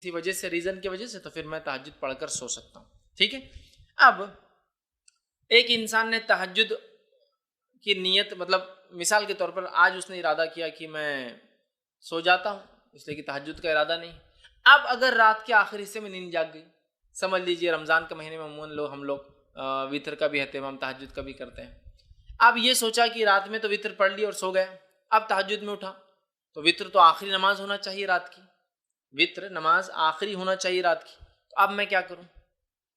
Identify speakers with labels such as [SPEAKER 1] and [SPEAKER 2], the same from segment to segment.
[SPEAKER 1] کسی وجہ سے ریزن کی وجہ سے تو پھر میں تہجد پڑھ کر سو سکتا ہوں. ٹھیک ہے. اب ایک انسان نے تہجد کی نیت مطلب مثال کے طور پر آج اس نے ارادہ کیا کہ میں سو جاتا ہوں اس لیے کہ تہجد کا ارادہ نہیں. اب اگر رات کے آخری حصے میں نیند جاگ گئی, سمجھ لیجئے رمضان کے مہینے میں عموماً ہم لوگ وتر کا بھی اہتمام تہجد کا بھی کرتے ہیں. اب یہ سوچا کہ رات میں تو وتر پڑھ لی اور سو گیا, اب تہجد میں اٹھا تو وتر تو آخری نماز ہونا چاہیے رات کی, وتر نماز آخری ہونا چاہیے رات کی. تو اب میں کیا کروں؟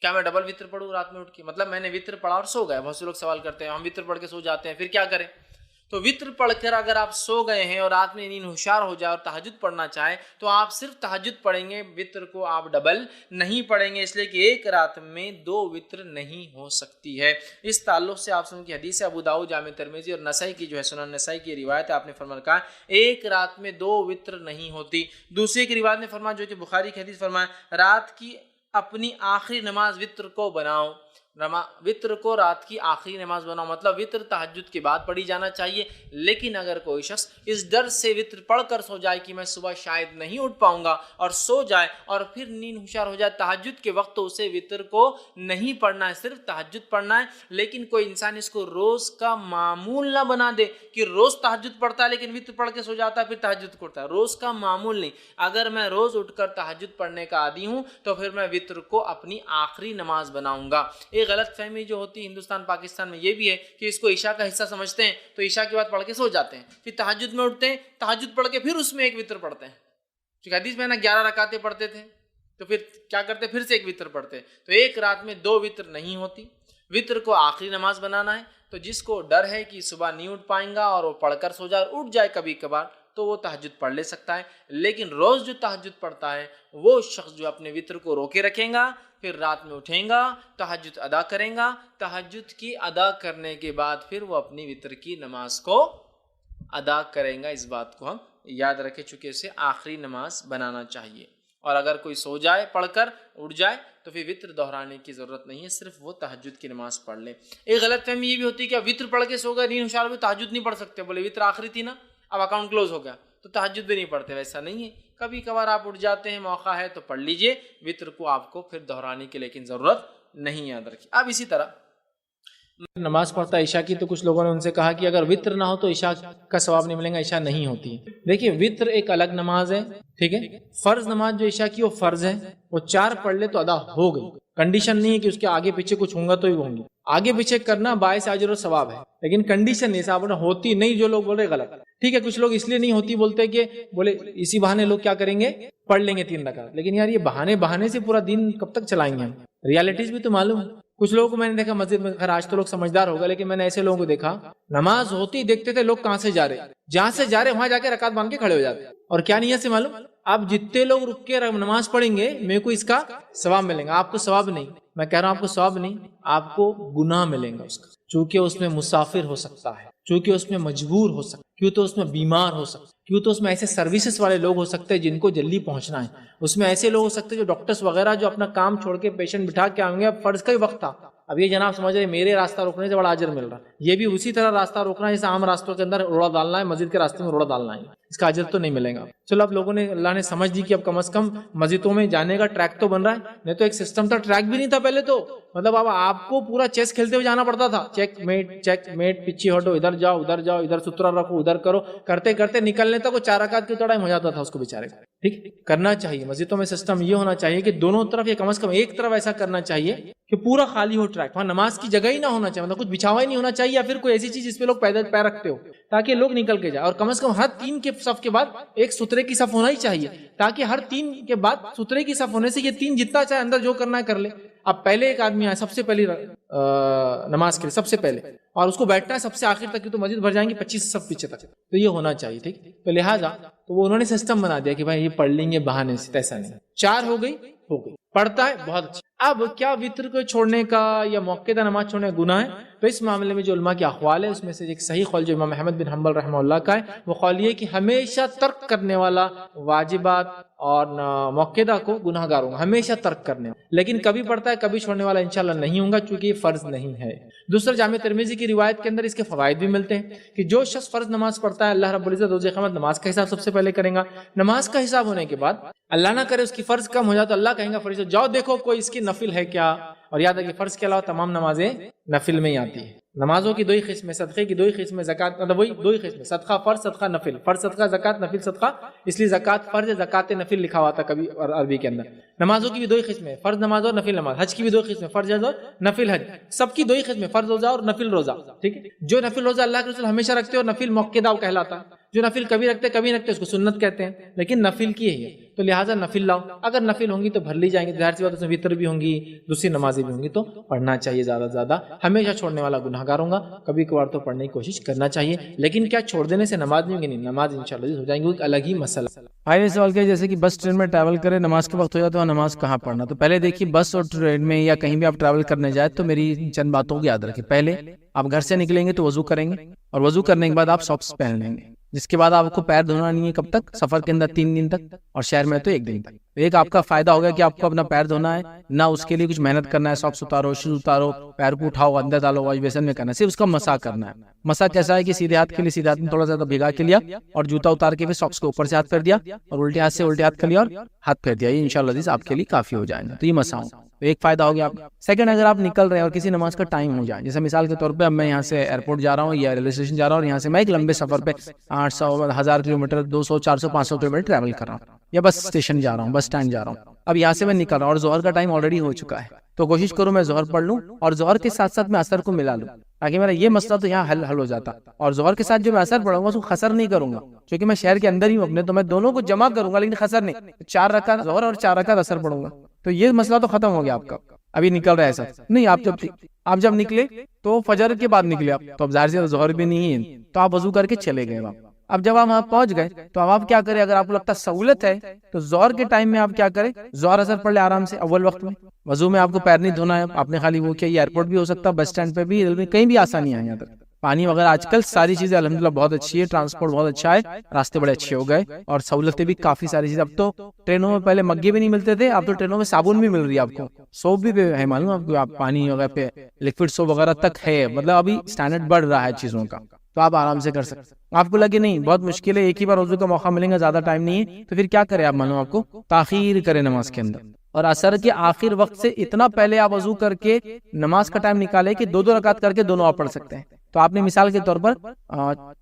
[SPEAKER 1] کیا میں ڈبل وتر پڑھوں رات میں اٹھ کے؟ مطلب میں نے وتر پڑھا اور سو گیا. بہت سے لوگ سوال کرتے ہیں ہم وتر پڑھ کے سو جاتے ہیں پھر کیا کریں؟ تو وتر پڑھ کر اگر آپ سو گئے ہیں اور رات میں نیند ہوشیار ہو جائے اور تہجد پڑھنا چاہیں تو آپ صرف تہجد پڑھیں گے, وتر کو آپ ڈبل نہیں پڑھیں گے, اس لیے کہ ایک رات میں 2 وتر نہیں ہو سکتی ہے. اس تعلق سے آپ سن کی حدیث ابو داؤد جامع ترمذی اور نسائی کی جو ہے سنن نسائی کی روایت ہے, آپ نے فرمایا کہا ایک رات میں 2 وتر نہیں ہوتی. دوسری کی روایت نے فرمایا جو کہ بخاری کی حدیث فرمایا رات کی اپنی آخری نماز وتر کو بناؤ, وتر کو رات کی آخری نماز بناؤ. مطلب وتر تہجد کے بعد پڑھی جانا چاہیے. لیکن اگر کوئی شخص اس ڈر سے وتر پڑھ کر سو جائے کہ میں صبح شاید نہیں اٹھ پاؤں گا اور سو جائے اور پھر نیند ہوشیار ہو جائے تہجد کے وقت, تو اسے وتر کو نہیں پڑھنا ہے, صرف تہجد پڑھنا ہے. لیکن کوئی انسان اس کو روز کا معمول نہ بنا دے کہ روز تہجد پڑھتا ہے لیکن وتر پڑھ کے سو جاتا ہے پھر تہجد کرتا ہے. روز کا معمول نہیں. اگر میں روز اٹھ کر تہجد پڑھنے کا عادی ہوں تو پھر میں وتر کو اپنی آخری نماز بناؤں گا. ایک غلط فہمی جو ہوتی ہے ہندوستان پاکستان میں یہ بھی ہے کہ اس کو عشاء کا حصہ سمجھتے ہیں تو عشاء کے بعد پڑھ کے سو جاتے ہیں, پھر تہجد میں اٹھتے ہیں, تہجد پڑھ کے پھر اس میں ایک وتر پڑھتے ہیں. کیونکہ حدیث میں نا 11 رکعتیں پڑھتے تھے تو پھر کیا کرتے, پھر سے ایک وتر پڑھتے. تو ایک رات میں 2 وتر نہیں ہوتی. وتر کو آخری نماز بنانا ہے. تو جس کو ڈر ہے کہ صبح نہیں اٹھ پائیں گا اور وہ پڑھ کر سو جائے اور اٹھ جائے کبھی کبھار تو وہ تہجد پڑھ لے سکتا ہے. لیکن روز جو تہجد پڑھتا ہے وہ شخص جو اپنے وتر کو روکے رکھیں گا, پھر رات میں اٹھیں گا, تہجد ادا کریں گا, تہجد کی ادا کرنے کے بعد پھر وہ اپنی وتر کی نماز کو ادا کریں گا. اس بات کو ہم یاد رکھیں چونکہ اسے آخری نماز بنانا چاہیے. اور اگر کوئی سو جائے پڑھ کر اٹھ جائے تو پھر وتر دہرانے کی ضرورت نہیں ہے, صرف وہ تہجد کی نماز پڑھ لے. ایک غلط فہمی یہ بھی ہوتی ہے کہ وتر پڑھ کے سو گئے نیند ہوشیار ہوئی تہجد نہیں پڑھ سکتے, بولے وتر آخری تھی نا اب اکاؤنٹ کلوز ہو گیا تو تہجد بھی نہیں پڑھتے. ویسا نہیں ہے, کبھی کبھار آپ اٹھ جاتے ہیں موقع ہے تو پڑھ لیجئے. وتر کو آپ کو پھر دہرانے کی لیکن ضرورت نہیں, یاد رکھیے. اب اسی طرح نماز پڑھتا ہے عشاء کی تو کچھ لوگوں نے ان سے کہا کہ اگر وتر نہ ہو تو عشاء کا ثواب نہیں ملے گا, عشاء نہیں ہوتی. دیکھیے وتر ایک الگ نماز ہے, ٹھیک ہے. فرض نماز جو عشاء کی وہ فرض ہے, وہ 4 پڑھ لے تو ادا ہو گئی. کنڈیشن نہیں ہے کہ اس کے آگے پیچھے کچھ ہوں گا تو ہی ہوں گی. آگے پیچھے کرنا باعث اجر و ثواب ہے, لیکن کنڈیشن نہیں صاحب ہوتی نہیں. جو لوگ بول رہے غلط, ٹھیک ہے. کچھ لوگ اس لیے نہیں ہوتی بولتے کہ بولے اسی بہانے لوگ کیا کریں گے, پڑھ لیں گے 3 رکعت. لیکن یار یہ بہانے سے پورا دن کب تک چلائیں گے ہم؟ ریالٹیز بھی تو معلوم ہے. کچھ لوگوں کو میں نے دیکھا مسجد میں, خیر آج تو لوگ سمجھدار ہوگا, لیکن میں نے ایسے لوگوں کو دیکھا نماز ہوتی دیکھتے تھے لوگ کہاں سے جا رہے, جہاں سے جا رہے وہاں جا کے رکعت باندھ کے کھڑے ہو جاتے. اور کیا نیت سے معلوم, اب جتنے لوگ رک کے نماز پڑھیں گے میرے کو اس کا ثواب ملے گا, آپ کو ثواب نہیں. میں کہہ رہا ہوں آپ کو ثواب نہیں, آپ کو گناہ ملیں گا اس کا, چونکہ اس میں مسافر ہو سکتا ہے, چونکہ اس میں مجبور ہو سکتا, کیوں تو اس میں بیمار ہو سکتا, کیوں تو اس میں ایسے سروسز والے لوگ ہو سکتے ہیں جن کو جلدی پہنچنا ہے, اس میں ایسے لوگ ہو سکتے ہیں جو ڈاکٹرز وغیرہ جو اپنا کام چھوڑ کے پیشنٹ بٹھا کے آئیں گے. اب فرض کا ہی وقت تھا, اب یہ جناب سمجھ رہے میرے راستہ روکنے سے بڑا اجر مل رہا ہے, یہ بھی اسی طرح راستہ روکنا ہے جیسے عام راستوں کے اندر روڑا ڈالنا ہے, مسجد کے راستے میں روڑا ڈالنا ہے, اس کا اجر تو نہیں ملے گا. چلو اب لوگوں نے اللہ نے سمجھ دی کہ اب کم از کم مسجدوں میں جانے کا ٹریک تو بن رہا ہے, نہیں تو ایک سسٹم تھا, ٹریک بھی نہیں تھا پہلے تو. مطلب اب آپ کو پورا چیس کھیلتے ہوئے جانا پڑتا تھا, چیک میٹ پیچھے ہٹو, ادھر جاؤ ادھر سترا رکھو, ادھر کرو, کرتے کرتے نکلنے تک وہ 4 رکعت کی ٹائم ہو جاتا تھا اس کو بیچارے. ٹھیک کرنا چاہیے مسجدوں میں سسٹم یہ ہونا چاہیے کہ دونوں طرف یا کم از کم ایک طرف ایسا کرنا چاہیے کہ پورا خالی ہو ٹریک, وہاں نماز کی جگہ ہی نہ ہونا چاہیے, مطلب کچھ بچھاوا ہی نہیں ہونا چاہیے, یا پھر کوئی ایسی چیز جس پہ لوگ پیدل پیر رکھتے ہو تاکہ لوگ نکل کے جائے. اور کم از کم ہر 3 کے صف کے بعد ایک سترے کی صف ہونا ہی چاہیے, تاکہ ہر 3 کے بعد سترے کی صف ہونے سے یہ 3 جتنا چاہے اندر جو کرنا ہے کر لے. اب پہلے ایک آدمی آئے سب سے پہلی نماز کے لیے سب سے پہلے, اور اس کو بیٹھنا ہے سب سے آخر تک, تو مسجد بھر جائیں گے 25 صف پیچھے تک, تو یہ ہونا چاہیے. ٹھیک, تو لہٰذا تو وہ انہوں نے سسٹم بنا دیا کہ بھائی یہ پڑھ لیں گے بہانے سے, ایسا نہیں. 4 ہو گئی, پڑھتا ہے بہت اچھا. اب کیا وتر کو چھوڑنے کا یا موقع نماز چھوڑنے کا گناہ ہے؟ تو تو اس معاملے میں جو علماء کے اقوال ہے اس میں سے ایک صحیح قول جو امام احمد بن حنبل رحمہ اللہ کا ہے وہ قول یہ کہ ہمیشہ ترک کرنے والا واجبات اور موقدہ کو گناہ گار ہوگا، ہمیشہ ترک کرنے والا، لیکن کبھی پڑھتا ہے کبھی چھوڑنے والا انشاءاللہ نہیں ہوگا چونکہ یہ فرض نہیں ہے۔ دوسرا جامع ترمذی کی روایت کے اندر اس کے فوائد بھی ملتے ہیں کہ جو شخص فرض نماز پڑھتا ہے اللہ رب العزت روز قیامت نماز کا حساب سب سے پہلے کریں گا، نماز کا حساب ہونے کے بعد اللہ نہ کرے اس کی فرض کم ہو جائے تو اللہ کہیں گا فرشتوں جاؤ دیکھو کوئی اس کی نفل ہے کیا، اور یاد ہے کہ فرض کے علاوہ تمام نمازیں نفل میں ہی آتی ہیں۔ نمازوں کی دو ہی قسمیں، صدقے کی دو ہی قسمیں، زکات مطلب وہی دو ہی قسمیں، صدقہ فرض، صدقہ نفل، فرض صدقہ زکات، نفل صدقہ، اس لیے زکات فرض ہے، زکات نفل لکھا ہوا تھا کبھی عربی کے اندر۔ نمازوں کی بھی دو ہی قسمیں، فرض نماز اور نفل نماز، حج کی بھی دو ہی قسمیں، فرض حج اور نفل حج، سب کی دو ہی قسمیں، فرض روزہ اور نفل روزہ، ٹھیک ہے۔ جو نفل روزہ اللہ کے رسول ہمیشہ رکھتے اور نفل موقدہ کہلاتا، جو نفل کبھی رکھتے کبھی رکھتے اس کو سنت کہتے ہیں، لیکن نفل کی ہے یہ، تو لہٰذا نفل لاؤ، اگر نفل ہوں گی تو بھر لی جائیں گی، ظاہر سی بات اس میں وتر بھی ہوں گی، دوسری نمازیں بھی ہوں گی، تو پڑھنا چاہیے زیادہ سے زیادہ، ہمیشہ چھوڑنے والا گناہ گار ہوگا، کبھی کبھار تو پڑھنے کی کوشش کرنا چاہیے، لیکن کیا چھوڑ دینے سے نماز نہیں ہوگی؟ نہیں، نماز انشاءاللہ ہو جائیں گی، ایک الگ ہی مسئلہ۔
[SPEAKER 2] بھائی نے سوال کیا جیسے کہ بس ٹرین میں ٹریول کرے، نماز کے وقت ہو جائے تو نماز کہاں پڑھنا؟ تو پہلے دیکھیے بس اور ٹرین میں یا کہیں بھی آپ ٹریول کرنے جائیں تو میری چند باتوں کو یاد رکھیں۔ پہلے آپ گھر سے نکلیں گے تو وضو کریں گے، اور وضو کرنے کے بعد آپ ساکس پہن لیں گے، جس کے بعد آپ کو پیر دھونا نہیں ہے، کب تک؟ سفر کے اندر 3 دن تک، اور شہر میں تو 1 دن تک۔ ایک آپ کا فائدہ ہو گیا کہ آپ کو اپنا پیر دھونا ہے، نہ اس کے لیے کچھ محنت کرنا ہے، ساکس اتارو، شوز اتارو، پیر کو اٹھاؤ، اندر ڈالو، واش بیسن میں کرنا ہے، صرف اس کا مسح کرنا ہے۔ مسح کیسا ہے کہ سیدھے ہاتھ کے لیے سیدھے ہاتھ میں تھوڑا زیادہ بھگا کے لیا، اور جوتا اتار کے پھر ساکس کو اوپر سے ہاتھ پھیر دیا، اور الٹے ہاتھ سے الٹے ہاتھ کر لیا اور ہاتھ پھیر دیا، یہ انشاءاللہ آپ کے لیے کافی ہو جائے گا۔ تو یہ مسح ہو، تو ایک فائدہ ہو گیا آپ۔ سیکنڈ، اگر آپ نکل رہے ہیں اور کسی نماز کا ٹائم ہو جائے، جیسے مثال کے طور پہ اب میں یہاں سے ایئرپورٹ جا رہا ہوں یا ریلوے اسٹیشن جا رہا ہوں، اور یہاں سے میں ایک لمبے سفر پہ 800 1000 کلومیٹر 200 400 500 کلومیٹر ٹریول کر رہا ہوں، یا بس اسٹیشن جا رہا ہوں، بس اسٹینڈ جا رہا ہوں، اب یہاں سے میں نکل رہا ہوں اور ظہر کا ٹائم آلریڈی ہو چکا ہے، تو کوشش کروں میں ظہر پڑھ لوں اور ظہر کے ساتھ ساتھ میں عصر کو ملا لوں، تاکہ میرا یہ مسئلہ تو یہاں حل ہو جاتا، اور ظہر کے ساتھ جو میں عصر پڑھوں گا اس کو قصر نہیں کروں گا، کیونکہ میں شہر کے اندر ہی ہوں اپنے، تو میں دونوں کو جمع کروں گا لیکن قصر نہیں، 4 رکعت ظہر اور 4 رکعت عصر پڑھوں گا، تو یہ مسئلہ تو ختم ہو گیا آپ کا۔ ابھی نکل رہا ہے ایسا نہیں، آپ جب نکلے تو فجر کے بعد نکلے آپ، تو اب ظاہر سے ظہر بھی نہیں ہے، تو آپ وضو کر کے چلے گئے وہاں۔ اب جب آپ وہاں پہنچ گئے تو اب آپ کیا کریں؟ اگر آپ کو لگتا ہے سہولت ہے تو ظہر کے ٹائم میں آپ کیا کریں؟ ظہر اثر پڑھ لے آرام سے اول وقت میں، وضو میں آپ کو پیر نہیں دھونا ہے، آپ نے خالی وہ کیا، ایئرپورٹ بھی ہو سکتا ہے، بس اسٹینڈ پہ بھی، ریلوے کہیں بھی آسانی ہے، یہاں تک پانی وغیرہ آج کل ساری چیزیں الحمدللہ بہت اچھی ہے، ٹرانسپورٹ بہت اچھا ہے، راستے بڑے اچھے ہو گئے اور سہولتیں بھی کافی ساری چیزیں۔ اب تو ٹرینوں میں پہلے مگے بھی نہیں ملتے تھے، اب تو ٹرینوں میں صابن بھی مل رہی ہے آپ کو، سوپ بھی ہے، معلوم آپ کو، آپ پانی وغیرہ پہ لکوڈ سوپ وغیرہ تک ہے، مطلب ابھی اسٹینڈرڈ بڑھ رہا ہے چیزوں کا، تو آپ آرام سے کر سکتے۔ آپ کو لگے نہیں بہت مشکل ہے، ایک ہی بار وضو کا موقع ملے گا، زیادہ ٹائم نہیں ہے، تو پھر کیا کریں آپ؟ معلوم آپ کو تاخیر کریں نماز کے اندر، اور عصر کے آخر وقت سے اتنا پہلے آپ وضو کر کے نماز کا ٹائم نکالے کہ 2 رکعت کر کے دونوں آپ پڑھ سکتے ہیں۔ تو آپ نے مثال کے طور پر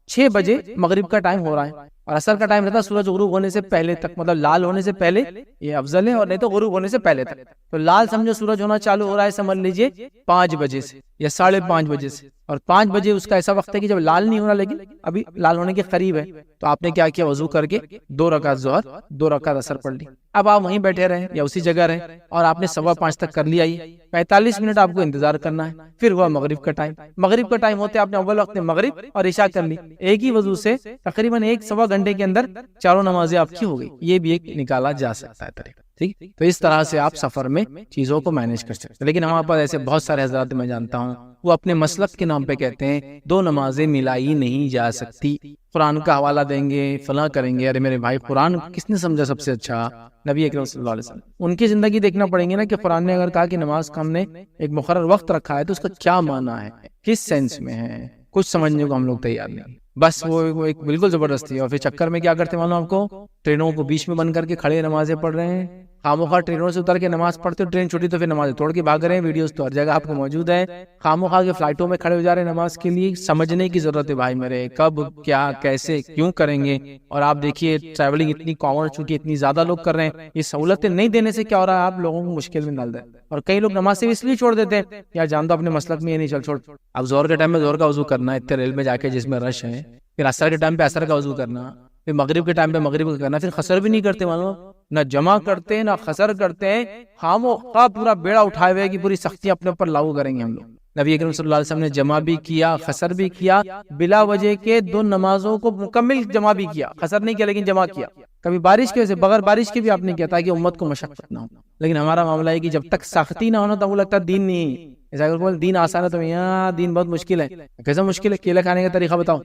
[SPEAKER 2] 6 بجے مغرب کا ٹائم ہو رہا ہے اور عصر کا ٹائم رہتا ہے سورج غروب ہونے سے پہلے تک، مطلب لال ہونے سے پہلے یہ افضل ہے، اور نہیں تو غروب ہونے سے پہلے تک، تو لال سمجھو سورج ہونا چالو ہو رہا ہے سمجھ لیجئے 5 بجے سے یا 5:30 بجے سے، اور 5 بجے اس کا ایسا وقت ہے کہ جب لال نہیں ہو رہا لیکن ابھی لال ہونے کے قریب ہے، تو آپ نے کیا کیا؟ وضو کر کے 2 رکعت ظہر 2 رکعت عصر پڑھ لی۔ اب آپ وہیں بیٹھے رہیں یا اسی جگہ رہیں اور آپ نے 5:15 تک کر لیا، 45 منٹ آپ کو انتظار کرنا ہے، پھر ہوا مغرب کا ٹائم، مغرب کا ٹائم ہوتے آپ نے اول وقت میں مغرب اور عشاء کر لی، ایک ہی وضو سے تقریباً 1-1.25 گھنٹے کے اندر چاروں نمازیں آپ کی ہو گئی، یہ بھی ایک نکالا جا سکتا ہے طریقہ، ٹھیک۔ تو اس طرح سے آپ سفر میں چیزوں کو مینیج کر سکتے ہیں، لیکن ہمارے پاس ایسے بہت سارے حضرات میں جانتا ہوں وہ اپنے مسلک کے نام پہ کہتے ہیں 2 نمازیں ملائی نہیں جا سکتی، قرآن کا حوالہ دیں گے، فلاں کریں گے۔ ارے میرے بھائی، قرآن کس نے سمجھا سب سے اچھا؟ نبی اکرم صلی اللہ علیہ وسلم، ان کی زندگی دیکھنا پڑیں گے نا، کہ قرآن نے اگر کہا کہ نماز کا ہم نے ایک مقرر وقت رکھا ہے تو اس کا کیا معنی ہے، کس سینس میں ہے، کچھ سمجھنے کو ہم لوگ تیار نہیں، بس وہ ایک بالکل زبردستی ہے۔ اور پھر چکر میں کیا کرتے معلوم آپ کو؟ ٹرینوں کو بیچ میں بند کر کے کھڑے نمازیں پڑھ رہے ہیں، خاموخواہ ٹرینوں سے اتر کے نماز پڑھتے، ٹرین چھوٹی تو پھر نمازیں توڑ کے بھاگ رہے ہیں، ویڈیوز تو ہر جگہ آپ کو موجود ہے، خاموخواہ کے فلائٹوں میں کھڑے ہو جا رہے ہیں نماز کے لیے۔ سمجھنے کی ضرورت ہے بھائی میرے، کب کیا کیسے کیوں کریں گے۔ اور آپ دیکھیے ٹریولنگ اتنی کامن ہو چکی ہے، اتنی زیادہ لوگ کر رہے ہیں، یہ سہولتیں نہیں دینے سے کیا ہو رہا ہے؟ آپ لوگوں کو مشکل میں ڈال دیں، اور کئی لوگ نماز سے اس لیے چھوڑ دیتے ہیں یا جان دو اپنے مسلک میں یہ نہیں، چل چھوڑ، اب ظہر کے ٹائم میں ظہر کا وضو کرنا ہے اتنے ریل میں جا کے جس میں رش ہے، پھر عصر کے ٹائم پہ عصر کا وضو کرنا، پھر مغرب کے ٹائم پہ مغرب کا کرنا، پھر قصر بھی نہیں کرتے معلوم، نہ جمع کرتے ہیں نہ قصر کرتے ہیں، خاموخواہ پورا بیڑا اٹھائے ہوئے کہ پوری سختی اپنے اوپر لاگو کریں گے ہم لوگ۔ نبی اکرم صلی اللہ علیہ وسلم نے جمع بھی کیا، قصر بھی کیا، بلا وجہ کے 2 نمازوں کو مکمل جمع بھی کیا، قصر نہیں کیا لیکن جمع کیا، کبھی بارش کی وجہ سے بغیر بارش کے بھی آپ نے کیا تاکہ امت کو مشقت نہ ہو۔ لیکن ہمارا معاملہ ہے کہ جب تک سختی نہ ہونا تو وہ لگتا ہے دین نہیں، ایسا اگر کوئی دین آسان ہے تو یہاں دین بہت مشکل ہے. کیسا مشکل ہے؟ کیلا کھانے کا طریقہ بتاؤ,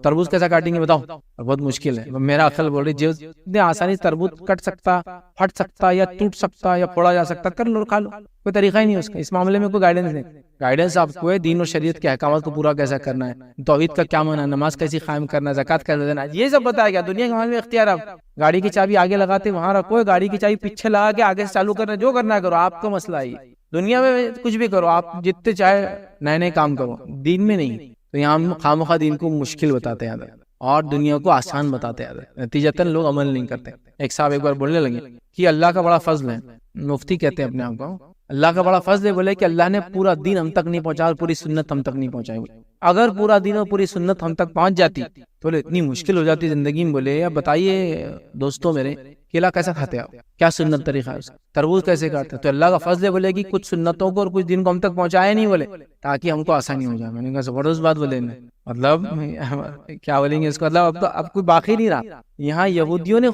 [SPEAKER 2] تربوز کیسا کاٹیں گے بتاؤ, بہت مشکل ہے. میرا عقل بول رہی جو اتنی آسانی تربوز کٹ سکتا, پھٹ سکتا, یا ٹوٹ سکتا, یا پھوڑا جا سکتا, کر لو, کھا لو. کوئی طریقہ ہی نہیں اس کا. اس معاملے میں کوئی گائیڈنس نہیں. گائیڈنس آپ کو ہے دین اور شریعت کے احکامات کو پورا کیسا کرنا ہے, توحید کا کیا معنی ہے, نماز کیسی قائم کرنا ہے, زکات کیسے دینا ہے, یہ سب بتایا گیا. دنیا کے معاملے میں اختیار آپ, گاڑی کی چابی آگے لگاتے وہاں رکھو, گاڑی کی چابی پیچھے لگا کے آگے سے چالو کرنا, جو کرنا ہے کرو, آپ کا مسئلہ ہے. دنیا میں کچھ بھی کرو, آپ جتنے چاہے نئے نئے کام کرو, دین میں نہیں. تو یہاں ہم خامخواہ دین کو مشکل بتاتے ہیں اور دنیا کو آسان بتاتے ہیں, نتیجتاً لوگ عمل نہیں کرتے. ایک صاحب ایک بار بولنے لگے کہ اللہ کا بڑا فضل ہے, مفتی کہتے ہیں اپنے آپ کو, اللہ کا بڑا فضل ہے. بولے کہ اللہ نے پورا دین ہم تک نہیں پہنچا اور پوری سنت ہم تک نہیں پہنچائی. اگر پورا دین اور پوری سنت ہم تک پہنچ جاتی تو اتنی مشکل ہو جاتی زندگی میں. بولے اب بتائیے دوستوں میرے, کیلا کیسا کھاتے آپ, کیا سنت طریقہ ہے اس کا, تربوز کیسے کھاتے؟ تو اللہ کا فضل ہے بولے کہ کچھ سنتوں کو اور کچھ دین کو ہم تک پہنچایا نہیں, بولے تاکہ ہم کو آسانی ہو جائے. میں نے کہا زبردست بات بولے, مطلب کیا بولیں گے اس کو, مطلب اب کوئی باقی نہیں رہا. یہاں یہودیوں نے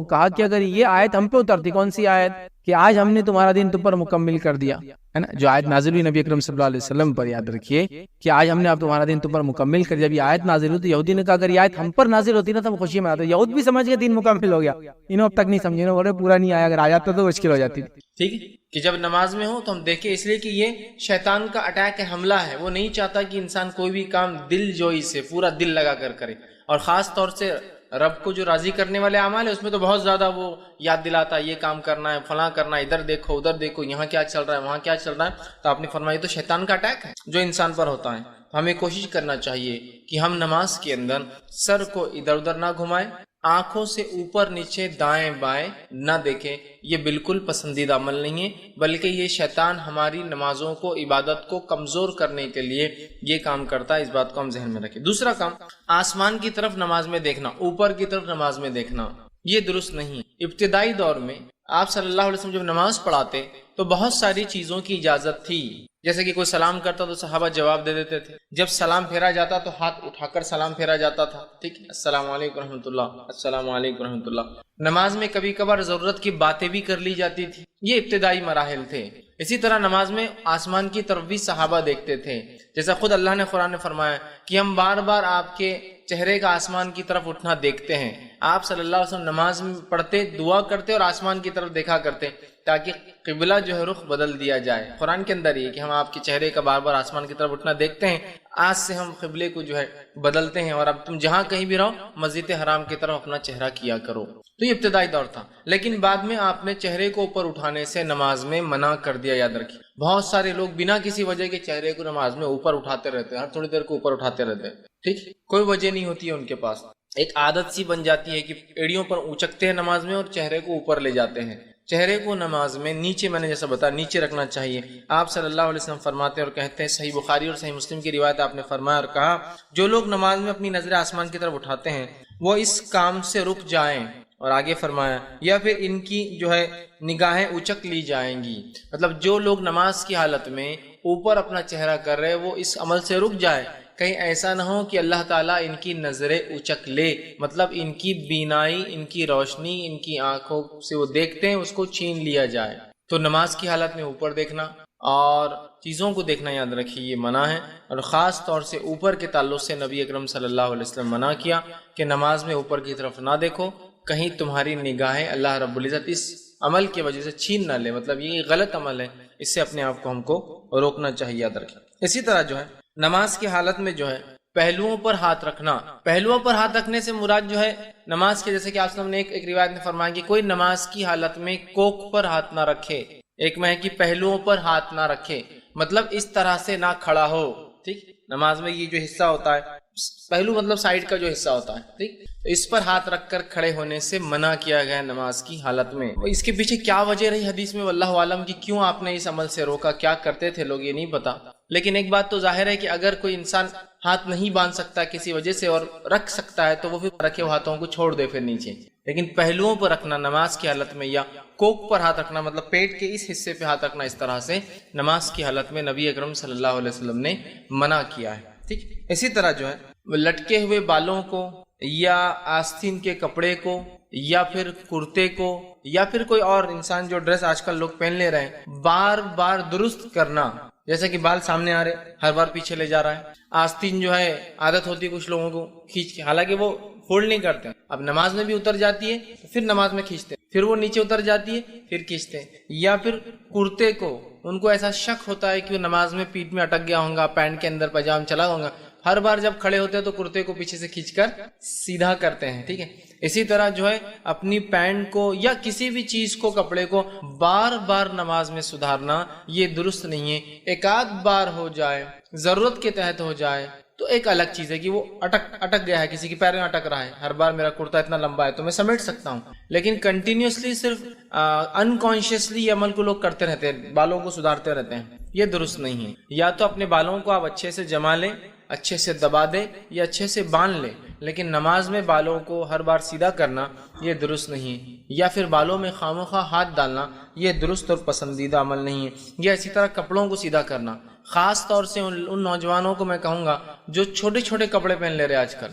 [SPEAKER 2] کہا کہ اگر یہ آیت ہم پہ اترتی, کون سی آیت, کہ آج ہم نے تمہارا دین تم پر مکمل کر دیا ہے نا, جو آیت نازل ہوئی نبی اکرم صلی اللہ علیہ وسلم پر, یاد رکھیے کہ آج ہم نے اب تمہارا دین تم پر مکمل کر دیا. جب یہ آیت نازل ہوئی تو یہودی نے کہا اگر یہ آیت ہم پر نازل ہوتی نا تو ہم خوشی میں آتے. یہود بھی سمجھ گئے دین مکمل ہو گیا, انہوں اب تک نہیں سمجھے, انہوں بولے پورا نہیں آیا, اگر آ جاتا تو مشکل ہو جاتی.
[SPEAKER 1] ٹھیک ہے کہ جب نماز میں ہو تو ہم دیکھیں, اس لیے کہ یہ شیطان کا اٹیک ہے, حملہ ہے. وہ نہیں چاہتا کہ انسان کوئی بھی کام دل جوئی سے پورا دل لگا کر کرے, اور خاص طور سے رب کو جو راضی کرنے والے اعمال ہیں اس میں تو بہت زیادہ وہ یاد دلاتا ہے, یہ کام کرنا ہے, فلاں کرنا ہے, ادھر دیکھو ادھر دیکھو, یہاں کیا چل رہا ہے, وہاں کیا چل رہا ہے. تو آپ نے فرمایا تو شیطان کا اٹیک ہے جو انسان پر ہوتا ہے. ہمیں کوشش کرنا چاہیے کہ ہم نماز کے اندر سر کو ادھر ادھر نہ گھمائیں, آنکھوں سے اوپر نیچے دائیں بائیں نہ دیکھیں. یہ بالکل پسندیدہ عمل نہیں ہے, بلکہ یہ شیطان ہماری نمازوں کو, عبادت کو کمزور کرنے کے لیے یہ کام کرتا ہے. اس بات کو ہم ذہن میں رکھیں. دوسرا کام, آسمان کی طرف نماز میں دیکھنا, اوپر کی طرف نماز میں دیکھنا, یہ درست نہیں. ابتدائی دور میں آپ صلی اللہ علیہ وسلم جب نماز پڑھاتے تو بہت ساری چیزوں کی اجازت تھی, جیسے کہ کوئی سلام کرتا تو صحابہ جواب دے دیتے تھے. جب سلام پھیرا جاتا تو ہاتھ اٹھا کر سلام پھیرا جاتا تھا. ٹھیک ہے, السلام علیکم رحمۃ اللہ, السلام علیکم رحمۃ اللہ. نماز میں کبھی کبھار ضرورت کی باتیں بھی کر لی جاتی تھی. یہ ابتدائی مراحل تھے. اسی طرح نماز میں آسمان کی طرف بھی صحابہ دیکھتے تھے, جیسا خود اللہ نے قرآن میں فرمایا کہ ہم بار بار آپ کے چہرے کا آسمان کی طرف اٹھنا دیکھتے ہیں. آپ صلی اللہ علیہ وسلم نماز میں پڑھتے, دعا کرتے اور آسمان کی طرف دیکھا کرتے تاکہ قبلہ جو ہے رخ بدل دیا جائے. قرآن کے اندر یہ کہ ہم آپ کے چہرے کا بار بار آسمان کی طرف اٹھنا دیکھتے ہیں, آج سے ہم قبلے کو جو ہے بدلتے ہیں, اور اب تم جہاں کہیں بھی رہو مسجد حرام کی طرف اپنا چہرہ کیا کرو. تو یہ ابتدائی دور تھا, لیکن بعد میں آپ نے چہرے کو اوپر اٹھانے سے نماز میں منع کر دیا. یاد رکھیے بہت سارے لوگ بنا کسی وجہ کے چہرے کو نماز میں اوپر اٹھاتے رہتے ہیں, ہر تھوڑی دیر کو اوپر اٹھاتے رہتے ہیں. ٹھیک, کوئی وجہ نہیں ہوتی ہے ان کے پاس, ایک عادت سی بن جاتی ہے کہ ایڑیوں پر اونچکتے ہیں نماز میں اور چہرے کو اوپر لے جاتے ہیں. چہرے کو نماز میں نیچے, میں نے جیسا بتایا نیچے رکھنا چاہیے. آپ صلی اللہ علیہ وسلم فرماتے ہیں اور کہتے ہیں, صحیح بخاری اور صحیح مسلم کی روایت آپ نے فرمایا اور کہا, جو لوگ نماز میں اپنی نظریں آسمان کی طرف اٹھاتے ہیں وہ اس کام سے رک جائیں. اور آگے فرمایا یا پھر ان کی جو ہے نگاہیں اچک لی جائیں گی. مطلب جو لوگ نماز کی حالت میں اوپر اپنا چہرہ کر رہے وہ اس عمل سے رک جائے, کہیں ایسا نہ ہو کہ اللہ تعالیٰ ان کی نظریں اچک لے, مطلب ان کی بینائی, ان کی روشنی, ان کی آنکھوں سے وہ دیکھتے ہیں اس کو چھین لیا جائے. تو نماز کی حالت میں اوپر دیکھنا اور چیزوں کو دیکھنا یاد رکھیے یہ منع ہے, اور خاص طور سے اوپر کے تعلق سے نبی اکرم صلی اللہ علیہ وسلم منع کیا کہ نماز میں اوپر کی طرف نہ دیکھو, کہیں تمہاری نگاہیں اللہ رب العزت اس عمل کی وجہ سے چھین نہ لے. مطلب یہ غلط عمل ہے, اس سے اپنے آپ کو ہم کو روکنا چاہیے, یاد رکھیں. اسی طرح جو ہے نماز کی حالت میں جو ہے پہلوؤں پر ہاتھ رکھنا, پہلوؤں پر ہاتھ رکھنے سے مراد جو ہے نماز کے, جیسے کہ آپ نے ایک روایت میں فرمایا کہ کوئی نماز کی حالت میں کوکھ پر ہاتھ نہ رکھے, ایک میں ہے کہ پہلوؤں پر ہاتھ نہ رکھے, مطلب اس طرح سے نہ کھڑا ہو. ٹھیک, نماز میں یہ جو حصہ ہوتا ہے پہلو مطلب سائیڈ کا جو حصہ ہوتا ہے, ٹھیک, تو اس پر ہاتھ رکھ کر کھڑے ہونے سے منع کیا گیا نماز کی حالت میں. اس کے پیچھے کیا وجہ رہی حدیث میں واللہ عالم کی, کیوں آپ نے اس عمل سے روکا, کیا کرتے تھے لوگ یہ نہیں پتا. لیکن ایک بات تو ظاہر ہے کہ اگر کوئی انسان ہاتھ نہیں باندھ سکتا کسی وجہ سے اور رکھ سکتا ہے تو وہ پھر رکھے ہاتھوں کو چھوڑ دے پھر نیچے. لیکن پہلوؤں پر رکھنا نماز کی حالت میں, یا کوک پر ہاتھ رکھنا مطلب پیٹ کے اس حصے پہ ہاتھ رکھنا, اس طرح سے نماز کی حالت میں نبی اکرم صلی اللہ علیہ وسلم نے منع کیا ہے. ٹھیک, اسی طرح جو ہے لٹکے ہوئے بالوں کو یا آستین کے کپڑے کو یا پھر کرتے کو یا پھر کوئی اور انسان جو ڈریس آج کل لوگ پہن لے رہے ہیں بار بار درست کرنا, جیسا کہ بال سامنے آ رہے ہر بار پیچھے لے جا رہا ہے. آستین جو ہے عادت ہوتی ہے کچھ لوگوں کو کھینچ کے، حالانکہ وہ فولڈ نہیں کرتے. اب نماز میں بھی اتر جاتی ہے تو پھر نماز میں کھینچتے، پھر وہ نیچے اتر جاتی ہے پھر کھینچتے. یا پھر کرتے کو ان کو ایسا شک ہوتا ہے کہ وہ نماز میں پیٹ میں اٹک گیا ہوں گا، پینٹ کے اندر پجام چلا ہوں گا، ہر بار جب کھڑے ہوتے ہیں تو کرتے کو پیچھے سے کھینچ کر سیدھا کرتے ہیں. ٹھیک ہے، اسی طرح جو ہے اپنی پینٹ کو یا کسی بھی چیز کو، کپڑے کو بار بار نماز میں سدھارنا یہ درست نہیں ہے. ایک آدھ بار ہو جائے، ضرورت کے تحت ہو جائے تو ایک الگ چیز ہے کہ وہ اٹک گیا ہے، کسی کے پیر میں اٹک رہا ہے، ہر بار میرا کرتا اتنا لمبا ہے تو میں سمیٹ سکتا ہوں. لیکن کنٹینیوسلی صرف انکانشیسلی عمل کو لوگ کرتے رہتے ہیں، بالوں کو سدھارتے رہتے ہیں، یہ درست نہیں ہے. یا تو اپنے بالوں کو آپ اچھے سے جما لیں، اچھے سے دبا دے یا اچھے سے باندھ لے، لیکن نماز میں بالوں کو ہر بار سیدھا کرنا یہ درست نہیں ہے. یا پھر بالوں میں خواہ ہاتھ ڈالنا یہ درست اور پسندیدہ عمل نہیں ہے. یا اسی طرح کپڑوں کو سیدھا کرنا، خاص طور سے ان نوجوانوں کو میں کہوں گا جو چھوٹے چھوٹے کپڑے پہن لے رہے آج کل.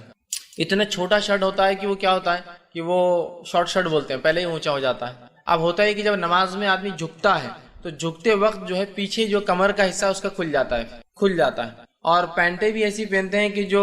[SPEAKER 1] اتنا چھوٹا شرٹ ہوتا ہے کہ وہ کیا ہوتا ہے کہ وہ شارٹ شرٹ بولتے ہیں، پہلے ہی اونچا ہو جاتا ہے. اب ہوتا ہے کہ جب نماز میں آدمی جھکتا ہے تو جھکتے وقت جو ہے پیچھے جو کمر کا حصہ اس کا کھل جاتا ہے. اور پینٹیں بھی ایسی پہنتے ہیں کہ جو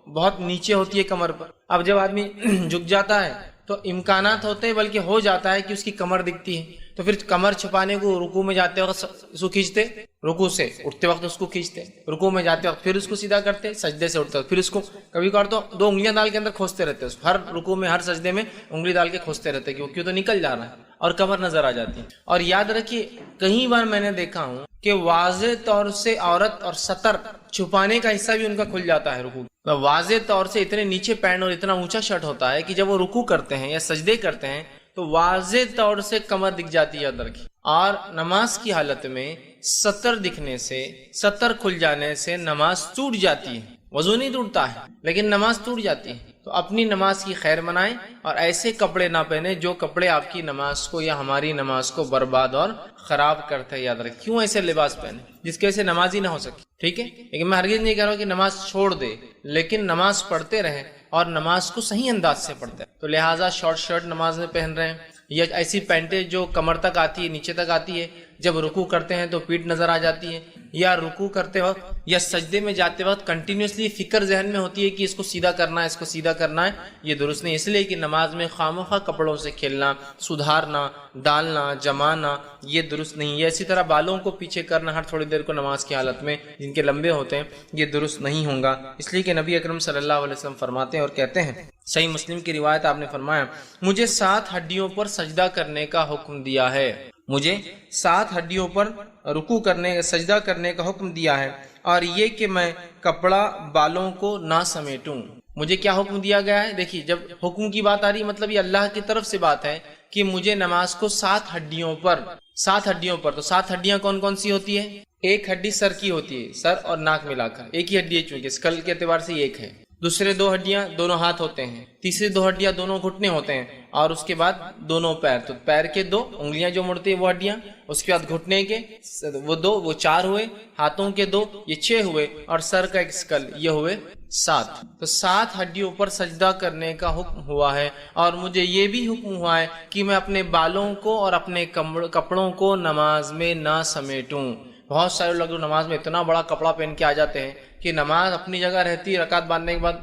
[SPEAKER 1] بہت نیچے ہوتی ہے کمر پر. اب جب آدمی جھک جاتا ہے تو امکانات ہوتے ہیں، بلکہ ہو جاتا ہے کہ اس کی کمر دکھتی ہے، تو پھر کمر چھپانے کو رکوع میں جاتے وقت اس کو کھینچتے، رکوع سے اٹھتے وقت اس کو کھینچتے، رکوع میں جاتے وقت پھر اس کو سیدھا کرتے، سجدے سے اٹھتے وقت پھر اس کو کبھی کبھار تو 2 انگلیاں ڈال کے اندر کھوستے رہتے، ہر رکوع میں ہر سجدے میں انگلی ڈال کے کھوستے رہتے کیوں تو نکل جا رہا ہے اور کمر نظر آ جاتی ہے. اور یاد رکھیے کئی بار میں نے دیکھا ہوں کہ واضح طور سے عورت اور سطر چھپانے کا حصہ بھی ان کا کھل جاتا ہے رکوع. واضح طور سے اتنے نیچے پینٹ اور اتنا اونچا شرٹ ہوتا ہے کہ جب وہ رکوع کرتے ہیں یا سجدے کرتے ہیں تو واضح طور سے کمر دکھ جاتی ہے اندر کی. اور نماز کی حالت میں سطر دکھنے سے، سطر کھل جانے سے نماز ٹوٹ جاتی ہے. وضو نہیں ٹوٹتا ہے لیکن نماز ٹوٹ جاتی ہے. تو اپنی نماز کی خیر منائیں اور ایسے کپڑے نہ پہنے جو کپڑے آپ کی نماز کو یا ہماری نماز کو برباد اور خراب کرتے ہیں. یاد رکھیں کیوں ایسے لباس پہنے جس کی وجہ سے نماز ہی نہ ہو سکے. ٹھیک ہے، لیکن میں ہرگز نہیں کہہ رہا ہوں کہ نماز چھوڑ دے، لیکن نماز پڑھتے رہیں اور نماز کو صحیح انداز سے پڑھتے ہیں. تو لہٰذا شارٹ شرٹ نماز میں پہن رہے ہیں یا ایسی پینٹیں جو کمر تک آتی ہے، نیچے تک آتی ہے، جب رکوع کرتے ہیں تو پیٹھ نظر آ جاتی ہے، یا رکوع کرتے وقت یا سجدے میں جاتے وقت کنٹینیوسلی فکر ذہن میں ہوتی ہے کہ اس کو سیدھا کرنا ہے، اس کو سیدھا کرنا ہے، یہ درست نہیں. اس لیے کہ نماز میں خواہ کپڑوں سے کھیلنا، سدھارنا، ڈالنا، جمانا یہ درست نہیں ہے. اسی طرح بالوں کو پیچھے کرنا ہر تھوڑی دیر کو نماز کی حالت میں جن کے لمبے ہوتے ہیں یہ درست نہیں ہوگا. اس لیے کہ نبی اکرم صلی اللہ علیہ وسلم فرماتے ہیں اور کہتے ہیں، صحیح مسلم کی روایت آپ نے فرمایا، مجھے 7 ہڈیوں پر سجدہ کرنے کا حکم دیا ہے. مجھے 7 ہڈیوں پر رکوع کرنے، سجدہ کرنے کا حکم دیا ہے، اور یہ کہ میں کپڑا بالوں کو نہ سمیٹوں. مجھے کیا حکم دیا گیا ہے؟ دیکھیے جب حکم کی بات آ رہی ہے مطلب یہ اللہ کی طرف سے بات ہے کہ مجھے نماز کو 7 ہڈیوں پر تو 7 ہڈیاں کون کون سی ہوتی ہے؟ ایک ہڈی سر کی ہوتی ہے، سر اور ناک ملا کر ایک ہی ہڈی ہے، چونکہ اسکل کے اعتبار سے ایک ہے. دوسرے 2 ہڈیاں دونوں ہاتھ ہوتے ہیں، تیسری 2 ہڈیاں دونوں گھٹنے ہوتے ہیں، اور اس کے بعد دونوں پیر، تو پیر کے 2 انگلیاں جو مڑتی ہیں وہ ہڈیاں، اس کے بعد گھٹنے کے وہ 2، وہ 4 ہوئے، ہاتھوں کے 2 یہ 6 ہوئے، اور سر کا ایک اسکل یہ ہوئے 7. تو 7 ہڈیوں پر سجدہ کرنے کا حکم ہوا ہے. اور مجھے یہ بھی حکم ہوا ہے کہ میں اپنے بالوں کو اور اپنے کپڑوں کو نماز میں نہ سمیٹوں. بہت سارے لوگ نماز میں اتنا بڑا کپڑا پہن کے آ جاتے ہیں کہ نماز اپنی جگہ رہتی ہے، رکعت باندھنے کے بعد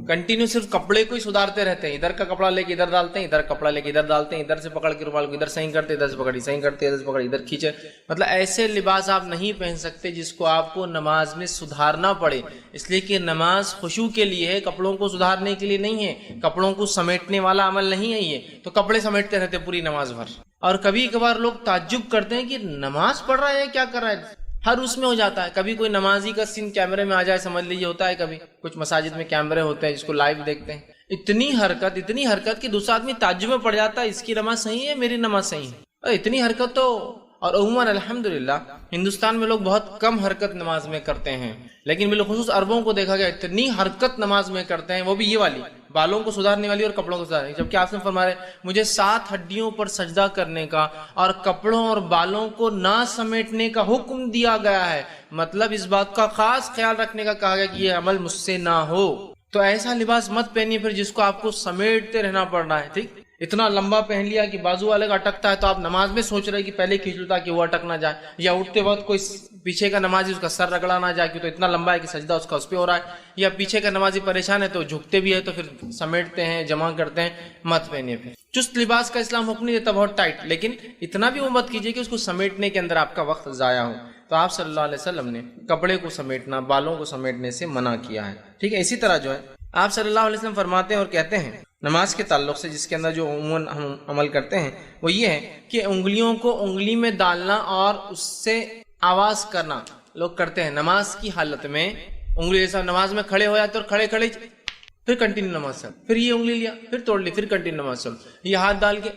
[SPEAKER 1] کنٹینیو صرف کپڑے کو ہی سدھارتے رہتے ہیں، ادھر کا کپڑا لے کے ادھر ڈالتے ہیں، ادھر کپڑا لے کے ادھر ڈالتے ہیں، ادھر سے پکڑ کے رومال کو ادھر صحیح کرتے، ادھر سے پکڑی صحیح کرتے، ادھر سے پکڑی ادھر کھینچے. مطلب ایسے لباس آپ نہیں پہن سکتے جس کو آپ کو نماز میں سدھارنا پڑے. اس لیے کہ نماز خشوع کے لیے ہے، کپڑوں کو سدھارنے کے لیے نہیں ہے، کپڑوں کو سمیٹنے والا عمل نہیں ہے یہ. تو کپڑے سمیٹتے رہتے پوری نماز بھر. اور کبھی کبھار لوگ تعجب کرتے ہیں کہ نماز پڑھ رہا ہے کیا کر رہا ہے، ہر اس میں ہو جاتا ہے. کبھی کوئی نمازی کا سین کیمرے میں آ جائے سمجھ لیجیے، ہوتا ہے کبھی کچھ مساجد میں کیمرے ہوتے ہیں جس کو لائیو دیکھتے ہیں. اتنی حرکت کہ دوسرا آدمی تعجب میں پڑ جاتا ہے، اس کی نماز صحیح ہے میری نماز صحیح ہے. اتنی حرکت تو، اور عموماً الحمدللہ ہندوستان میں لوگ بہت کم حرکت نماز میں کرتے ہیں، لیکن بالخصوص عربوں کو دیکھا گیا اتنی حرکت نماز میں کرتے ہیں، وہ بھی یہ والی بالوں کو سدھارنے والی اور کپڑوں کو سدھارنے. جبکہ آپ نے فرمایا مجھے 7 ہڈیوں پر سجدہ کرنے کا اور کپڑوں اور بالوں کو نہ سمیٹنے کا حکم دیا گیا ہے. مطلب اس بات کا خاص خیال رکھنے کا کہا گیا کہ یہ عمل مجھ سے نہ ہو. تو ایسا لباس مت پہنیے پھر جس کو آپ کو سمیٹتے رہنا پڑ رہا ہے. ٹھیک، اتنا لمبا پہن لیا کہ بازو والے کا اٹکتا ہے، تو آپ نماز میں سوچ رہے کہ پہلے کھینچ لو تاکہ وہ اٹک نہ جائے، یا اٹھتے وقت کوئی پیچھے کا نمازی اس کا سر رگڑا نہ جائے کہ تو اتنا لمبا ہے کہ سجدہ اس کا اس پہ ہو رہا ہے، یا پیچھے کا نمازی پریشان ہے تو جھکتے بھی ہے تو پھر سمیٹتے ہیں، جمع کرتے ہیں، مت پہنیے۔ پھر چست لباس کا اسلام حکم نہیں دیتا بہت ٹائٹ، لیکن اتنا بھی وہ مت کیجیے کہ اس کو سمیٹنے کے اندر آپ کا وقت ضائع ہو۔ تو آپ صلی اللہ علیہ وسلم نے کپڑے کو سمیٹنا، بالوں کو سمیٹنے سے منع کیا ہے، ٹھیک ہے۔ اسی طرح جو ہے آپ صلی اللہ علیہ وسلم فرماتے ہیں اور کہتے ہیں نماز کے تعلق سے، جس کے اندر جو عموماً ہم عمل کرتے ہیں وہ یہ ہے کہ انگلیوں کو انگلی میں ڈالنا اور اس سے آواز کرنا لوگ کرتے ہیں نماز کی حالت میں۔ انگلی جیسا نماز میں کھڑے ہو جاتے اور کھڑے کھڑے پھر کنٹینیو نماز چلو، پھر یہ انگلی لیا پھر توڑ لی، پھر کنٹینیو نماز چلو، یہ ہاتھ ڈال کے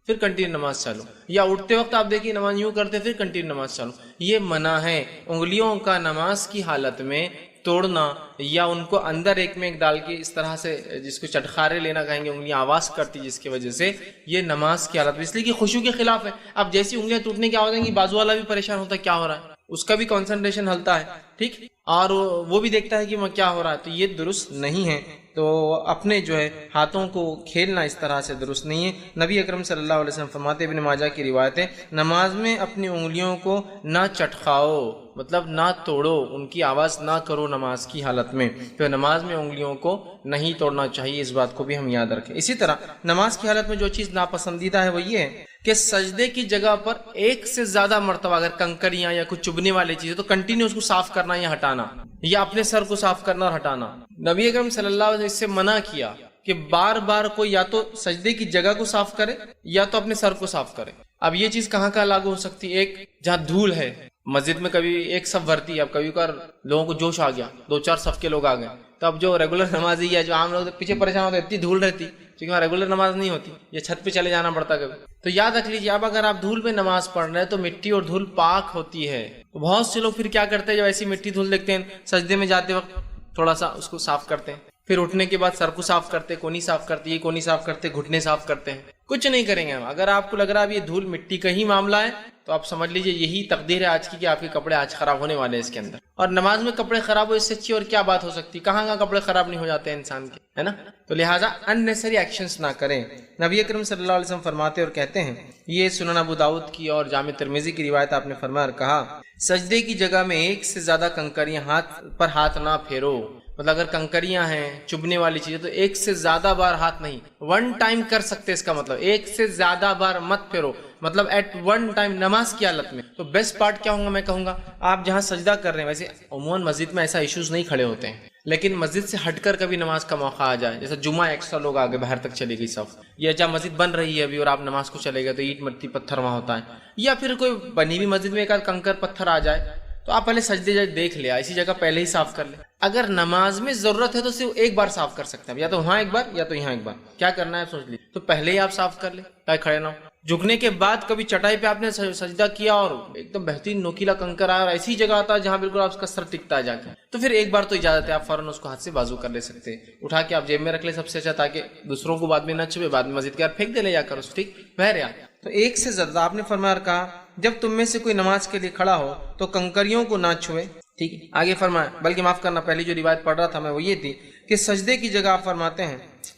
[SPEAKER 1] پھر کنٹینیو نماز چلو، یا اٹھتے وقت آپ دیکھیے نماز یوں کرتے پھر کنٹینیو نماز چلو۔ یہ منع ہے انگلیوں کا نماز کی حالت میں توڑنا، یا ان کو اندر ایک میں ایک ڈال کے اس طرح سے، جس کو چٹخارے لینا کہیں گے، انگلیاں آواز کرتی جس کی وجہ سے، یہ نماز کی حالت میں، اس لیے کہ خشوع کے خلاف ہے۔ اب جیسی انگلیاں ٹوٹنے کی آواز ہے کہ بازو والا بھی پریشان ہوتا ہے کیا ہو رہا ہے، اس کا بھی کنسنٹریشن ہلتا ہے، ٹھیک، اور وہ بھی دیکھتا ہے کہ وہ کیا ہو رہا ہے، تو یہ درست نہیں ہے۔ تو اپنے جو ہے ہاتھوں کو کھیلنا اس طرح سے درست نہیں ہے۔ نبی اکرم صلی اللہ علیہ وسلم فرماتے، ابن ماجہ کی روایت ہے، نماز میں اپنی انگلیوں کو نہ چٹخاؤ، مطلب نہ توڑو، ان کی آواز نہ کرو نماز کی حالت میں۔ تو نماز میں انگلیوں کو نہیں توڑنا چاہیے، اس بات کو بھی ہم یاد رکھیں۔ اسی طرح نماز کی حالت میں جو چیز ناپسندیدہ ہے وہ یہ ہے کہ سجدے کی جگہ پر ایک سے زیادہ مرتبہ اگر کنکریاں یا کچھ چبھنے والی چیزیں تو کنٹینیو اس کو صاف کرنا یا ہٹانا، یا اپنے سر کو صاف کرنا اور ہٹانا۔ نبی اکرم صلی اللہ علیہ وسلم اس سے منع کیا کہ بار بار کوئی یا تو سجدے کی جگہ کو صاف کرے یا تو اپنے سر کو صاف کرے۔ اب یہ چیز کہاں کہاں لاگو ہو سکتی ہے؟ ایک جہاں دھول ہے، مسجد میں کبھی ایک صف بھرتی ہے، اب کبھی کبھار لوگوں کو جوش آ گیا، 2-4 صف کے لوگ آ گئے، تو اب جو ریگولر نمازی ہے، جو عام لوگ پیچھے پریشان ہوتے، اتنی دھول رہتی کیونکہ وہاں ریگولر نماز نہیں ہوتی، یہ چھت پہ چلے جانا پڑتا کبھی۔ تو یاد رکھ لیجیے، اب اگر آپ دھول پہ نماز پڑھ رہے ہیں تو مٹی اور دھول پاک ہوتی ہے۔ تو بہت سے لوگ پھر کیا کرتے ہیں، جب ایسی مٹی دھول دیکھتے ہیں سجدے میں جاتے وقت تھوڑا سا اس کو صاف کرتے ہیں، پھر اٹھنے کے بعد سر کو صاف کرتے، کونی صاف کرتے، یہ کونی صاف کرتے، گھٹنے صاف کرتے ہیں۔ کچھ نہیں کریں گے ہم۔ اگر آپ کو لگ رہا ہے یہ دھول مٹی کا ہی معاملہ ہے تو آپ سمجھ لیجئے یہی تقدیر ہے آج کی کہ آپ کے کپڑے آج خراب ہونے والے ہیں اس کے اندر۔ اور نماز میں کپڑے خراب ہو، اس سے اچھی اور کیا بات ہو سکتی؟ کہاں کہاں کپڑے خراب نہیں ہو جاتے ہیں انسان کے، ہے نا؟ تو لہٰذا unnecessary ایکشنز نہ کریں۔ نبی اکرم صلی اللہ علیہ وسلم فرماتے اور کہتے ہیں، یہ سنن ابو داؤد کی اور جامع ترمذی کی روایت، آپ نے فرمایا اور کہا، سجدے کی جگہ میں ایک سے زیادہ کنکریاں ہاتھ نہ پھیرو۔ مطلب اگر کنکریاں ہیں، چبھنے والی چیزیں، تو ایک سے زیادہ بار ہاتھ نہیں، 1 ٹائم کر سکتے، اس کا مطلب ایک سے زیادہ بار مت پھیرو، مطلب ایٹ 1 ٹائم نماز کی حالت میں۔ تو بیسٹ پارٹ کیا ہوگا؟ میں کہوں گا آپ جہاں سجدہ کر رہے ہیں، ویسے عموماً مسجد میں ایسا ایشوز نہیں کھڑے ہوتے ہیں، لیکن مسجد سے ہٹ کر کبھی نماز کا موقع آ جائے، جیسے جمعہ ایکسٹرا لوگ آگے باہر تک چلے گئی صف، یا جہاں مسجد بن رہی ہے ابھی اور آپ نماز کو چلے گئے تو اینٹ مٹی پتھر وہاں ہوتا ہے، یا پھر کوئی بنی ہوئی مسجد میں ایک آدھ کنکر پتھر آ جائے، تو آپ پہلے سجدے دیکھ لیا، اسی جگہ پہلے ہی صاف کر لیں۔ اگر نماز میں ضرورت ہے تو صرف ایک بار صاف کر سکتے ہیں، یا تو وہاں ایک بار یا تو یہاں ایک بار، کیا کرنا ہے سوچ لیجیے۔ تو پہلے ہی آپ صاف کر لیں تاکہ کھڑے نہ ہو۔ جھکنے کے بعد کبھی چٹائی پہ آپ نے سجدہ کیا اور ایک دم بہترین نوکیلا کنکر آیا اور ایسی جگہ آتا ہے جہاں بالکل آپ کا سر ٹکتا ہے جا کے، تو پھر ایک بار تو اجازت ہے، آپ فوراً اس کو ہاتھ سے بازو کر لے سکتے ہیں، اٹھا کے آپ جیب میں رکھ لیں سب سے اچھا، تاکہ دوسروں کو بعد میں نہ چھوئے، بعد میں مسجد کے پھینک دے لے جا کر اس، ٹھیک بہرحال۔ تو ایک سے زیادہ آپ نے فرمایا کہا، جب تم میں سے کوئی نماز کے لیے کھڑا ہو تو کنکریوں کو نہ چھوئے، ٹھیک ہے۔ آگے فرمایا، بلکہ معاف کرنا، پہلی جو روایت پڑھ رہا تھا میں وہ یہ تھی کہ سجدے کی جگہ آپ فرماتے ہیں،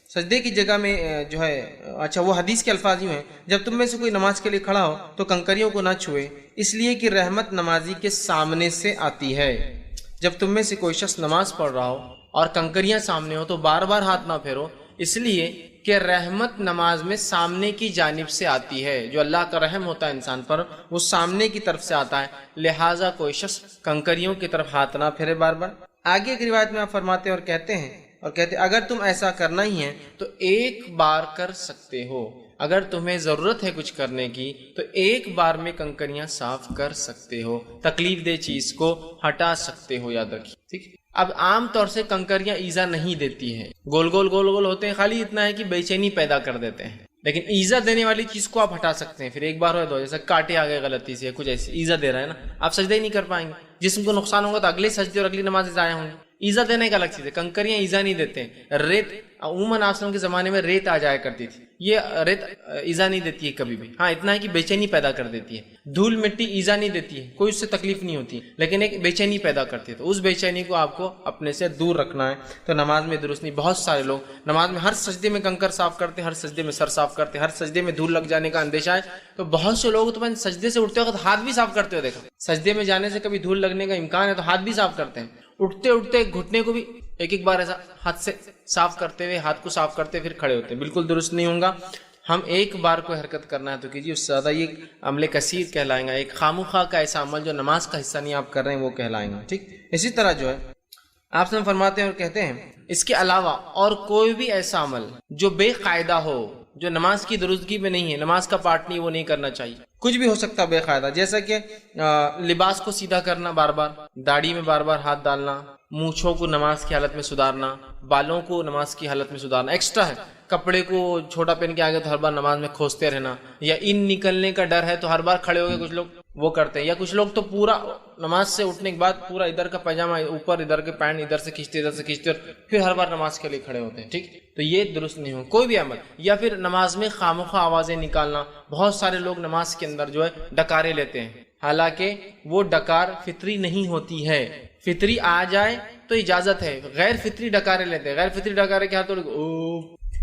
[SPEAKER 1] سجدے کی جگہ میں جو ہے، اچھا وہ حدیث کے الفاظ یوں ہیں، جب تم میں سے کوئی نماز کے لیے کھڑا ہو تو کنکریوں کو نہ چھوئے، اس لیے کہ رحمت نمازی کے سامنے سے آتی ہے۔ جب تم میں سے کوئی شخص نماز پڑھ رہا ہو اور کنکریاں سامنے ہو تو بار بار ہاتھ نہ پھیرو، اس لیے کہ رحمت نماز میں سامنے کی جانب سے آتی ہے، جو اللہ کا رحم ہوتا ہے انسان پر وہ سامنے کی طرف سے آتا ہے، لہٰذا کوئی شخص کنکریوں کی طرف ہاتھ نہ پھیرے بار بار۔ آگے ایک روایت میں آپ فرماتے اور کہتے ہیں اگر تم ایسا کرنا ہی ہے تو ایک بار کر سکتے ہو، اگر تمہیں ضرورت ہے کچھ کرنے کی تو ایک بار میں کنکریاں صاف کر سکتے ہو، تکلیف دہ چیز کو ہٹا سکتے ہو، یاد رکھیے، ٹھیک۔ اب عام طور سے کنکریاں ایزا نہیں دیتی ہیں، گول گول ہوتے ہیں، خالی اتنا ہے کہ بے چینی پیدا کر دیتے ہیں، لیکن ایزا دینے والی چیز کو آپ ہٹا سکتے ہیں، پھر ایک بار ہو دو، جیسے کاٹے آ گئے غلطی سے، کچھ ایسی ایزا دے رہا ہے نا، آپ سجدہ ہی نہیں کر پائیں گے، جسم کو نقصان ہوگا تو اگلے سجدے اور اگلی نمازیں ضائع ہوں گی۔ ایزا دینے کا الگ چیز ہے. کنکریاں ایزا نہیں دیتے ہیں. ریت عموماً آسلم کے زمانے میں ریت آ جایا کرتی تھی, یہ ریت ایزا نہیں دیتی ہے کبھی بھی. ہاں اتنا ہے کہ بے چینی پیدا کر دیتی ہے. دھول مٹی ایزا نہیں دیتی ہے, کوئی اس سے تکلیف نہیں ہوتی, لیکن ایک بے چینی پیدا کرتی ہے. تو اس بے چینی کو آپ کو اپنے سے دور رکھنا ہے. تو نماز میں درست نہیں. بہت سارے لوگ نماز میں ہر سجدے میں کنکر صاف کرتے ہیں, ہر سجدے میں سر صاف کرتے ہیں, ہر سجدے میں دھول لگ جانے کا اندیشہ ہے. تو بہت سے لوگ تو میں سجدے سے اٹھتے وقت ہاتھ بھی صاف کرتے ہو دیکھا. سجدے میں جانے سے کبھی دھول لگنے کا امکان ہے تو ہاتھ بھی صاف کرتے ہیں. اٹھتے اٹھتے گھٹنے کو بھی ایک بار ایسا ہاتھ سے صاف کرتے ہوئے, ہاتھ کو صاف کرتے پھر کھڑے ہوتے ہیں. بالکل درست نہیں ہوگا. ہم ایک بار کوئی حرکت کرنا ہے تو کیجیے, اس سے زیادہ یہ عمل کثیر کہلائیں گا. ایک خامخواہ کا ایسا عمل جو نماز کا حصہ نہیں آپ کر رہے ہیں وہ کہلائیں گا. ٹھیک. اسی طرح جو ہے آپ سے فرماتے ہیں اور کہتے ہیں اس کے علاوہ اور کوئی بھی ایسا عمل جو بے قاعدہ ہو, جو نماز کی درستگی میں نہیں ہے, نماز کا پارٹ نہیں, وہ نہیں کرنا چاہیے. کچھ بھی ہو سکتا بے قاعدہ, جیسا کہ لباس کو سیدھا کرنا بار بار, داڑھی میں بار بار ہاتھ ڈالنا, مونچھوں کو نماز کی حالت میں سدھارنا, بالوں کو نماز کی حالت میں سدھارنا. ایکسٹرا ہے. کپڑے کو چھوٹا پہن کے آگے تو ہر بار نماز میں کھوستے رہنا, یا ان نکلنے کا ڈر ہے تو ہر بار کھڑے ہو گئے, کچھ لوگ وہ کرتے ہیں. یا کچھ لوگ تو پورا نماز سے اٹھنے کے بعد پورا ادھر کا پاجامہ اوپر, ادھر کے پینٹ ادھر سے کھینچتے اور پھر ہر بار نماز کے لیے کھڑے ہوتے ہیں. ٹھیک. تو یہ درست نہیں ہو کوئی بھی عمل. یا پھر نماز میں خامخواہ آوازیں نکالنا. بہت سارے لوگ نماز کے اندر جو ہے ڈکارے لیتے ہیں, حالانکہ وہ ڈکار فطری نہیں ہوتی ہے. فطری آ جائے تو اجازت ہے, غیر فطری ڈکارے لیتے ہیں. غیر فطری ڈکارے کیا تو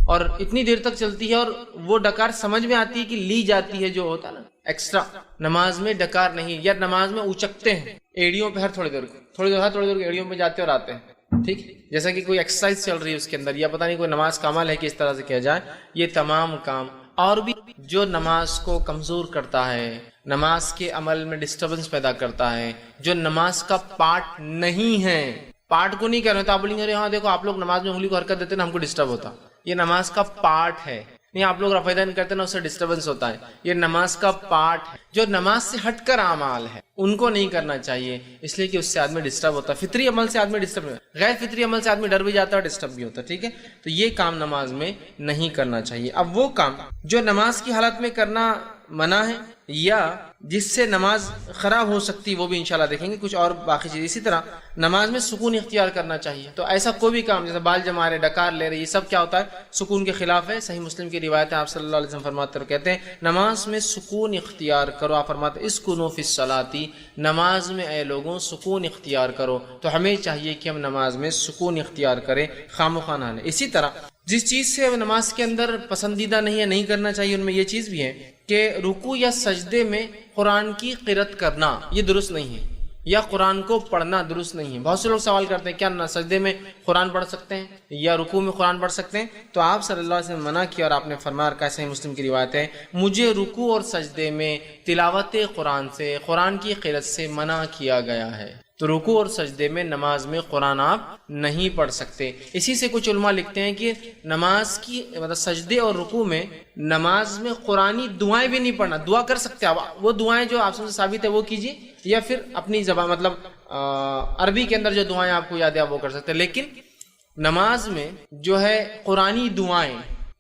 [SPEAKER 1] اور اتنی دیر تک چلتی ہے, اور وہ ڈکار سمجھ میں آتی ہے کہ لی جاتی ہے, جو ہوتا ہے نا ایکسٹرا. نماز میں ڈکار نہیں. یا نماز میں اچکتے ہیں ایڑیوں پہ, ہر تھوڑی دیر ایڑیوں پہ جاتے اور آتے ہیں. ٹھیک. جیسا کہ کوئی ایکسرسائز چل رہی ہے اس کے اندر, یا پتہ نہیں کوئی نماز کا عمل ہے کہ اس طرح سے کیا جائے. یہ تمام کام اور بھی جو نماز کو کمزور کرتا ہے, نماز کے عمل میں ڈسٹربنس پیدا کرتا ہے, جو نماز کا پارٹ نہیں ہے. پارٹ کو نہیں کہہ رہے تو آپ بولیں گے ہاں دیکھو آپ لوگ نماز میں انگلی کو حرکت دیتے نا, ہم کو ڈسٹرب ہوتا. یہ نماز کا پارٹ ہے. نہیں, آپ لوگ رفع دین کرتے نا, اس سے ڈسٹربنس ہوتا ہے. یہ نماز کا پارٹ ہے. جو نماز سے ہٹ کر اعمال ہے ان کو نہیں کرنا چاہیے, اس لیے کہ اس سے آدمی ڈسٹرب ہوتا ہے. فطری عمل سے آدمی ڈسٹرب ہوتا ہے, غیر فطری عمل سے آدمی ڈر بھی جاتا ہے اور ڈسٹرب بھی ہوتا ہے. ٹھیک ہے. تو یہ کام نماز میں نہیں کرنا چاہیے. اب وہ کام جو نماز کی حالت میں کرنا منع ہے یا جس سے نماز خراب ہو سکتی, وہ بھی انشاءاللہ دیکھیں گے کچھ اور باقی چیز. اسی طرح نماز میں سکون اختیار کرنا چاہیے. تو ایسا کوئی بھی کام جیسے بال جما رہے, ڈکار لے رہے, یہ سب کیا ہوتا ہے سکون کے خلاف ہے. صحیح مسلم کی روایت ہے, آپ صلی اللہ علیہ وسلم فرماتے ہیں کہتے ہیں نماز میں سکون اختیار کرو. آپ فرماتے ہیں اسکنوا فی الصلاۃ, نماز میں اے لوگوں سکون اختیار کرو. تو ہمیں چاہیے کہ ہم نماز میں سکون اختیار کریں, خامخواہ نہ لیں. اسی طرح جس چیز سے نماز کے اندر پسندیدہ نہیں ہے, نہیں کرنا چاہیے, ان میں یہ چیز بھی ہے کہ رکوع یا سجدے میں قرآن کی قرأت کرنا, یہ درست نہیں ہے. یا قرآن کو پڑھنا درست نہیں ہے. بہت سے لوگ سوال کرتے ہیں کیا سجدے میں قرآن پڑھ سکتے ہیں یا رکوع میں قرآن پڑھ سکتے ہیں؟ تو آپ صلی اللہ علیہ وسلم منع کیا, اور آپ نے فرمایا, صحیح مسلم کی روایت ہے, مجھے رکوع اور سجدے میں تلاوت قرآن سے, قرآن کی قرأت سے منع کیا گیا ہے. تو رکوع اور سجدے میں نماز میں قرآن آپ نہیں پڑھ سکتے. اسی سے کچھ علماء لکھتے ہیں کہ نماز کی مطلب سجدے اور رکوع میں نماز میں قرآنی دعائیں بھی نہیں پڑھنا. دعا کر سکتے ہیں آپ, وہ دعائیں جو آپ سے ثابت ہے وہ کیجیے, یا پھر اپنی زبان مطلب عربی کے اندر جو دعائیں آپ کو یاد ہے آپ وہ کر سکتے ہیں. لیکن نماز میں جو ہے قرآنی دعائیں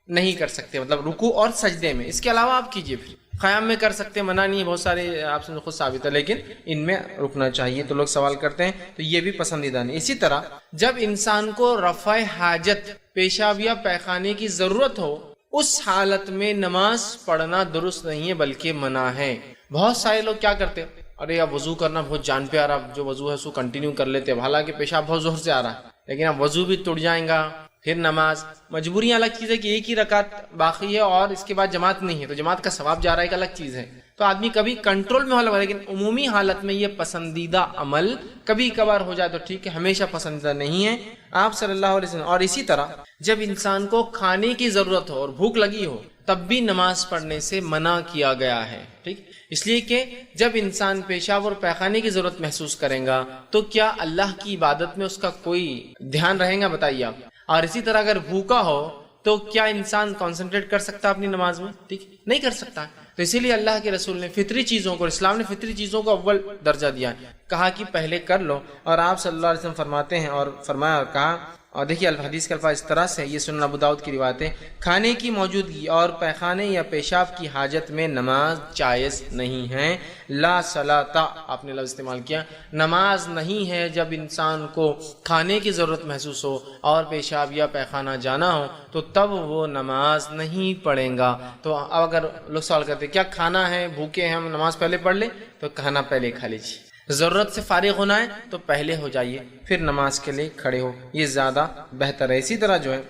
[SPEAKER 1] نہیں کر سکتے, مطلب رکوع اور سجدے میں. اس کے علاوہ آپ کیجیے, پھر قیام میں کر سکتے ہیں, منع نہیں ہے, بہت سارے آپ سے خود ثابت ہے, لیکن ان میں رکنا چاہیے. تو لوگ سوال کرتے ہیں, تو یہ بھی پسندیدہ نہیں. اسی طرح جب انسان کو رفع حاجت, پیشاب یا پیخانے کی ضرورت ہو, اس حالت میں نماز پڑھنا درست نہیں ہے بلکہ منع ہے. بہت سارے لوگ کیا کرتے ہیں, ارے اب وضو کرنا بہت جان پہ آ رہا, جو وضو ہے اس کو کنٹینیو کر لیتے ہیں, حالانکہ پیشاب بہت زور سے آ رہا ہے, لیکن اب وضو بھی ٹوٹ جائیں گا, پھر نماز. مجبوریاں الگ چیز ہے کہ ایک ہی رکعت باقی ہے اور اس کے بعد جماعت نہیں ہے, تو جماعت کا ثواب جا رہا ہے, ایک الگ چیز ہے. تو آدمی کبھی کنٹرول میں ہو, لیکن عمومی حالت میں یہ پسندیدہ عمل کبھی کبھار ہو جائے تو ٹھیک ہے, ہمیشہ پسندیدہ نہیں ہے. آپ صلی اللہ علیہ وسلم. اور اسی طرح جب انسان کو کھانے کی ضرورت ہو اور بھوک لگی ہو, تب بھی نماز پڑھنے سے منع کیا گیا ہے. ٹھیک, اس لیے کہ جب انسان پیشاب اور پیخانے کی ضرورت محسوس کرے گا تو کیا اللہ کی عبادت میں اس کا کوئی دھیان رہے گا, بتائیے آپ. اور اسی طرح اگر بھوکا ہو تو کیا انسان کنسنٹریٹ کر سکتا اپنی نماز میں؟ ٹھیک, نہیں کر سکتا. تو اسی لیے اللہ کے رسول نے فطری چیزوں کو, اسلام نے فطری چیزوں کو اول درجہ دیا, کہا کہ پہلے کر لو. اور آپ صلی اللہ علیہ وسلم فرماتے ہیں اور فرمایا اور کہا اور دیکھیے حدیث کا الفاظ اس طرح سے، یہ سنن ابو داؤد کی روایت ہے، کھانے کی موجودگی اور پیخانے یا پیشاب کی حاجت میں نماز جائز نہیں ہے۔ لا صلاۃ، آپ نے لفظ استعمال کیا، نماز نہیں ہے جب انسان کو کھانے کی ضرورت محسوس ہو اور پیشاب یا پیخانہ جانا ہو تو تب وہ نماز نہیں پڑھے گا۔ تو اب اگر لوگ سوال کرتے کیا کھانا ہے، بھوکے ہیں ہم، نماز پہلے پڑھ لیں؟ تو کھانا پہلے کھا لیجیے، ضرورت سے فارغ ہونا ہے تو پہلے ہو جائیے، پھر نماز کے لیے کھڑے ہو، یہ زیادہ بہتر ہے۔ اسی طرح جو ہے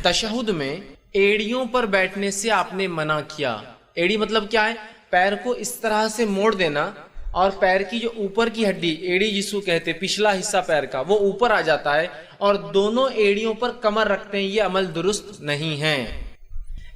[SPEAKER 1] تشہد میں ایڑیوں پر بیٹھنے سے آپ نے منع کیا۔ ایڑی مطلب کیا ہے؟ پیر کو اس طرح سے موڑ دینا اور پیر کی جو اوپر کی ہڈی، ایڑی جس کو کہتے ہیں، پچھلا حصہ پیر کا، وہ اوپر آ جاتا ہے اور دونوں ایڑیوں پر کمر رکھتے ہیں، یہ عمل درست نہیں ہے۔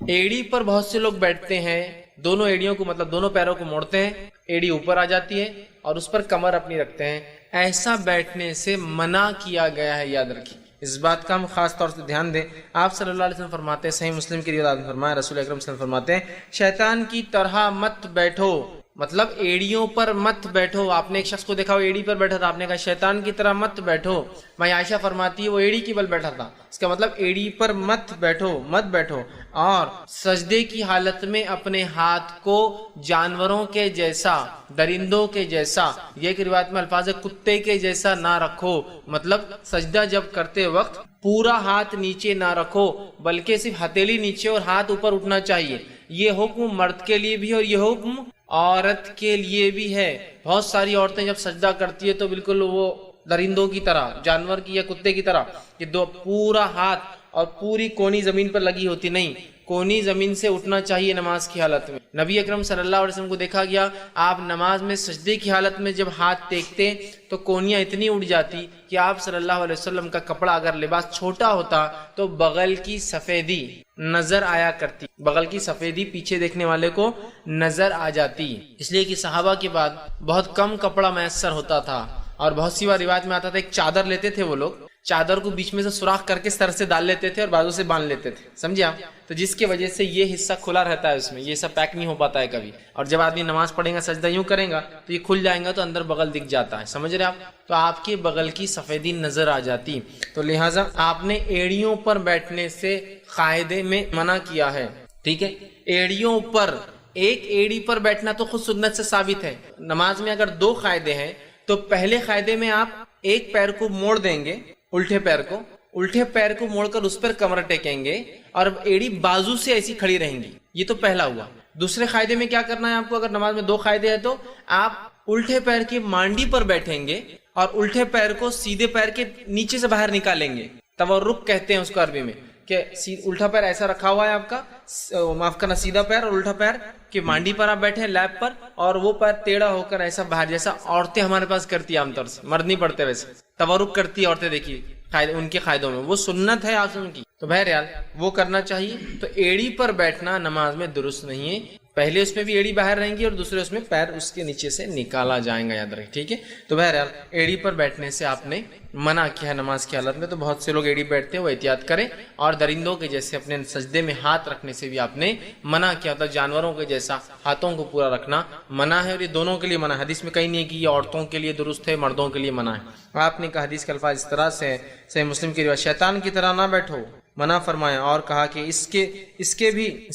[SPEAKER 1] ایڑی پر بہت سے لوگ بیٹھتے ہیں، دونوں ایڑیوں کو مطلب دونوں پیروں کو موڑتے ہیں، ایڑی اوپر آ جاتی ہے اور اس پر کمر اپنی رکھتے ہیں، ایسا بیٹھنے سے منع کیا گیا ہے، یاد رکھیے۔ اس بات کا ہم خاص طور سے دھیان دیں۔ آپ صلی اللہ علیہ وسلم فرماتے ہیں، صحیح مسلم کی روایت میں فرمایا، رسول اکرم صلی اللہ علیہ وسلم فرماتے ہیں، شیطان کی طرح مت بیٹھو، مطلب ایڑیوں پر مت بیٹھو۔ آپ نے ایک شخص کو دیکھا وہ ایڑی پر بیٹھا تھا، آپ نے کہا شیطان کی طرح مت بیٹھو۔ میں عائشہ فرماتی ہے وہ ایڑی کی بل بیٹھا تھا، اس کا مطلب ایڑی پر مت بیٹھو، مت بیٹھو۔ اور سجدے کی حالت میں اپنے ہاتھ کو جانوروں کے جیسا، درندوں کے جیسا، یہ ایک روایت میں الفاظ ہے کتے کے جیسا نہ رکھو، مطلب سجدہ جب کرتے وقت پورا ہاتھ نیچے نہ رکھو بلکہ صرف ہتھیلی نیچے اور ہاتھ اوپر اٹھنا چاہیے۔ یہ حکم مرد کے لیے بھی ہے اور یہ حکم عورت کے لیے بھی ہے۔ بہت ساری عورتیں جب سجدہ کرتی ہے تو بالکل وہ درندوں کی طرح، جانور کی یا کتے کی طرح، کہ دو پورا ہاتھ اور پوری کونی زمین پر لگی ہوتی، نہیں، کونی زمین سے اٹھنا چاہیے نماز کی حالت میں۔ نبی اکرم صلی اللہ علیہ وسلم کو دیکھا گیا، آپ نماز میں سجدے کی حالت میں جب ہاتھ ٹیکتے تو کونیاں اتنی اٹھ جاتی کہ آپ صلی اللہ علیہ وسلم کا کپڑا اگر لباس چھوٹا ہوتا تو بغل کی سفیدی نظر آیا کرتی، بغل کی سفیدی پیچھے دیکھنے والے کو نظر آ جاتی، اس لیے کہ صحابہ کے بعد بہت کم کپڑا میسر ہوتا تھا اور بہت سی بار روایت میں آتا تھا ایک چادر لیتے تھے وہ لوگ، چادر کو بیچ میں سے سوراخ کر کے سر سے ڈال لیتے تھے اور بازو سے باندھ لیتے تھے، سمجھے آپ؟ تو جس کی وجہ سے یہ حصہ کھلا رہتا ہے، اس میں یہ حصہ پیک نہیں ہو پاتا ہے کبھی، اور جب آدمی نماز پڑھے گا سجدہ یوں کرے گا تو یہ کھل جائے گا تو اندر بغل دکھ جاتا ہے، سمجھ رہے آپ؟ تو آپ کے بغل کی سفیدی نظر آ جاتی، تو لہٰذا آپ نے ایڑیوں پر بیٹھنے سے قاعدے میں منع کیا ہے، ٹھیک ہے؟ ایڑیوں پر، ایک ایڑی پر بیٹھنا تو خود سنت سے ثابت ہے۔ نماز میں اگر دو قاعدے ہیں تو پہلے قاعدے میں آپ ایک پیر کو موڑ دیں گے، الٹے پیر کو موڑ کر اس پر کمر ٹیکیں گے اور ایڑی بازو سے ایسی کھڑی رہیں گی، یہ تو پہلا ہوا۔ دوسرے قاعدے میں کیا کرنا ہے آپ کو؟ اگر نماز میں دو قاعدے ہیں تو آپ الٹے پیر کی مانڈی پر بیٹھیں گے اور الٹے پیر کو سیدھے پیر کے نیچے سے باہر نکالیں گے، تورک کہتے ہیں اس کو عربی میں، کہ الٹا پیر ایسا رکھا ہوا ہے آپ کا، معاف کرنا، سیدھا پیر اور الٹا پیر کہ مانڈی پر آپ بیٹھے ہیں لیپ پر، اور وہ پیر ٹیڑھا ہو کر ایسا باہر، جیسا عورتیں ہمارے پاس کرتی ہیں عام طور سے، مرد نہیں پڑتے ویسے، تورک کرتی ہے عورتیں، دیکھیے ان کے قاعدوں میں وہ سنت ہے آپ کی، تو بہرحال وہ کرنا چاہیے۔ تو ایڑی پر بیٹھنا نماز میں درست نہیں ہے، پہلے اس میں بھی ایڑی باہر رہیں گی اور دوسرے اس میں پیر اس کے نیچے سے نکالا جائیں گا، یاد رکھیں، ٹھیک ہے؟ تو بہرحال ایڑی پر بیٹھنے سے آپ نے منع کیا ہے نماز کی حالت میں، تو بہت سے لوگ ایڑی بیٹھتے ہیں، وہ احتیاط کریں، اور درندوں کے جیسے اپنے سجدے میں ہاتھ رکھنے سے بھی آپ نے منع کیا تھا، جانوروں کے جیسا ہاتھوں کو پورا رکھنا منع ہے، اور یہ دونوں کے لیے منع ہے، حدیث میں کہیں نہیں ہے کہ یہ عورتوں کے لیے درست ہے، مردوں کے لیے منع ہے۔ آپ نے کہا حدیث کے الفاظ اس طرح سے، صحیح مسلم کی روایت، شیطان کی طرح نہ بیٹھو، منع فرمایا، اور کہا کہ اس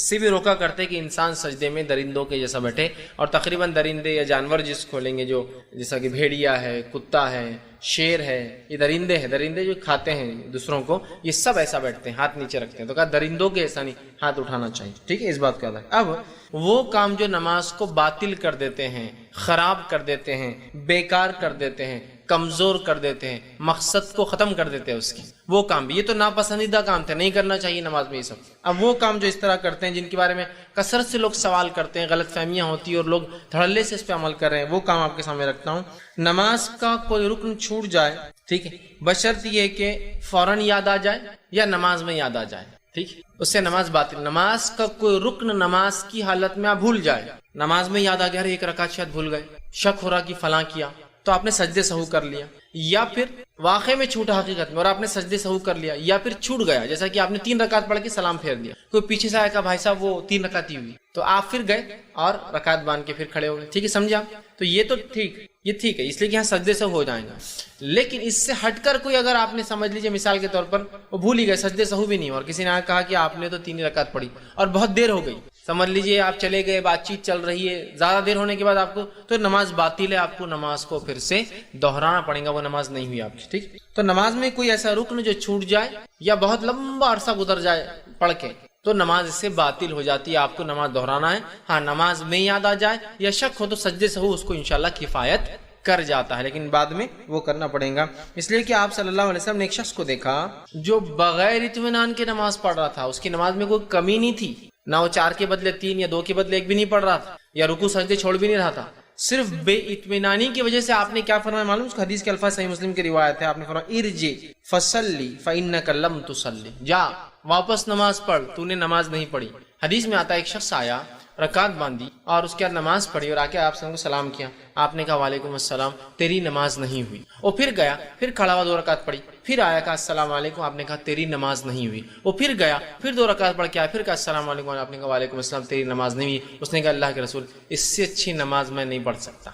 [SPEAKER 1] سے بھی روکا کرتے کہ انسان سجدے میں درندوں کے جیسا بیٹھے، اور تقریباً درندے یا جانور جس کو لیں گے، جو جیسا کہ بھیڑیا ہے، کتا ہے، شیر ہے، یہ درندے جو کھاتے ہیں دوسروں کو، یہ سب ایسا بیٹھتے ہیں، ہاتھ نیچے رکھتے ہیں، تو کہا درندوں کے ایسا نہیں، ہاتھ اٹھانا چاہیے، ٹھیک ہے؟ اس بات کا ہے۔ اب وہ کام جو نماز کو باطل کر دیتے ہیں، خراب کر دیتے ہیں، بیکار کر دیتے ہیں، کمزور کر دیتے ہیں، مقصد کو ختم کر دیتے ہیں اس کی، وہ کام بھی، یہ تو ناپسندیدہ کام تھے، نہیں کرنا چاہیے نماز میں یہ سب۔ اب وہ کام جو اس طرح کرتے ہیں، جن کے بارے میں کثرت سے لوگ سوال کرتے ہیں، غلط فہمیاں ہوتی ہیں اور لوگ دھڑلے سے اس پہ عمل کر رہے ہیں، وہ کام آپ کے سامنے رکھتا ہوں۔ نماز کا کوئی رکن چھوٹ جائے، ٹھیک ہے، بشرط یہ کہ فوراً یاد آ جائے یا نماز میں یاد آ جائے، ٹھیک، اس سے نماز باطل۔ نماز کا کوئی رکن نماز کی حالت میں آپ بھول جائے، نماز میں یاد آ گیا ایک رکعت شاید بھول گئے، شک ہو رہا کہ فلاں کیا، تو آپ نے سجدے سہو کر لیا، یا پھر واقع میں چھوٹا حقیقت میں اور آپ نے سجدے سہو کر لیا، یا پھر چھوٹ گیا، جیسا کہ آپ نے 3 رکعت پڑھ کے سلام پھیر دیا، کوئی پیچھے سے آیا کہ بھائی صاحب وہ 3 رکعت ہی ہوئی، تو آپ پھر گئے اور رکعت باندھ کے پھر کھڑے ہو گئے، ٹھیک ہے، سمجھے آپ؟ تو یہ تو ٹھیک، یہ ٹھیک ہے، اس لیے کہ یہاں سجدے سے ہو جائیں گا. لیکن اس سے ہٹ کر کوئی اگر آپ نے سمجھ لیجیے مثال کے طور پر وہ بھول ہی گئے، سجدے سہو بھی نہیں، اور کسی نے کہا کہ آپ نے تو 3 رکعت پڑھی اور بہت دیر ہو گئی، سمجھ لیجیے آپ چلے گئے، بات چیت چل رہی ہے، زیادہ دیر ہونے کے بعد آپ کو تو نماز باطل ہے، آپ کو نماز کو پھر سے دہرانا پڑے گا، وہ نماز نہیں ہوئی آپ کی. ٹھیک، تو نماز میں کوئی ایسا رکن جو چھوٹ جائے یا بہت لمبا عرصہ گزر جائے پڑھ کے تو نماز اس سے باطل ہو جاتی ہے، آپ کو نماز دہرانا ہے. ہاں نماز میں یاد آ جائے یا شک ہو تو سجدے سے ہو اس کو انشاءاللہ کفایت کر جاتا ہے، لیکن بعد میں وہ کرنا پڑے گا. اس لیے کہ آپ صلی اللہ علیہ وسلم نے ایک شخص کو دیکھا جو بغیر اطمینان کے نماز پڑھ رہا تھا، اس کی نماز میں کوئی کمی نہیں تھی، نہ وہ 4 کے بدلے 3 یا 2 کے بدلے 1 بھی نہیں پڑھ رہا تھا، یا رکوع سجدے چھوڑ بھی نہیں رہا تھا، صرف بے اطمینانی کی وجہ سے آپ نے کیا فرمایا معلوم؟ اس حدیث کے الفاظ صحیح مسلم کی روایت ہے، آپ نے فرمایا ارجع فصلی فانک لم تصلی، جا واپس نماز پڑھ، تو نے نماز نہیں پڑھی. حدیث میں آتا ہے ایک شخص آیا، رکعت باندھی اور اس کے بعد نماز پڑھی اور آ کے آپ کو سلام کیا، آپ نے کہا وعلیکم السلام، تیری نماز نہیں ہوئی. وہ پھر گیا، پھر کھڑا ہوا 2 رکعت پڑھی، پھر آیا کہا السلام علیکم، آپ نے کہا تیری نماز نہیں ہوئی. وہ پھر گیا، پھر 2 رکعت پڑھ کے آیا، پھر کہا السلام علیکم، آپ نے کہا وعلیکم السلام، تیری نماز نہیں ہوئی. اس نے کہا اللہ کے رسول اس سے اچھی نماز میں نہیں پڑھ سکتا.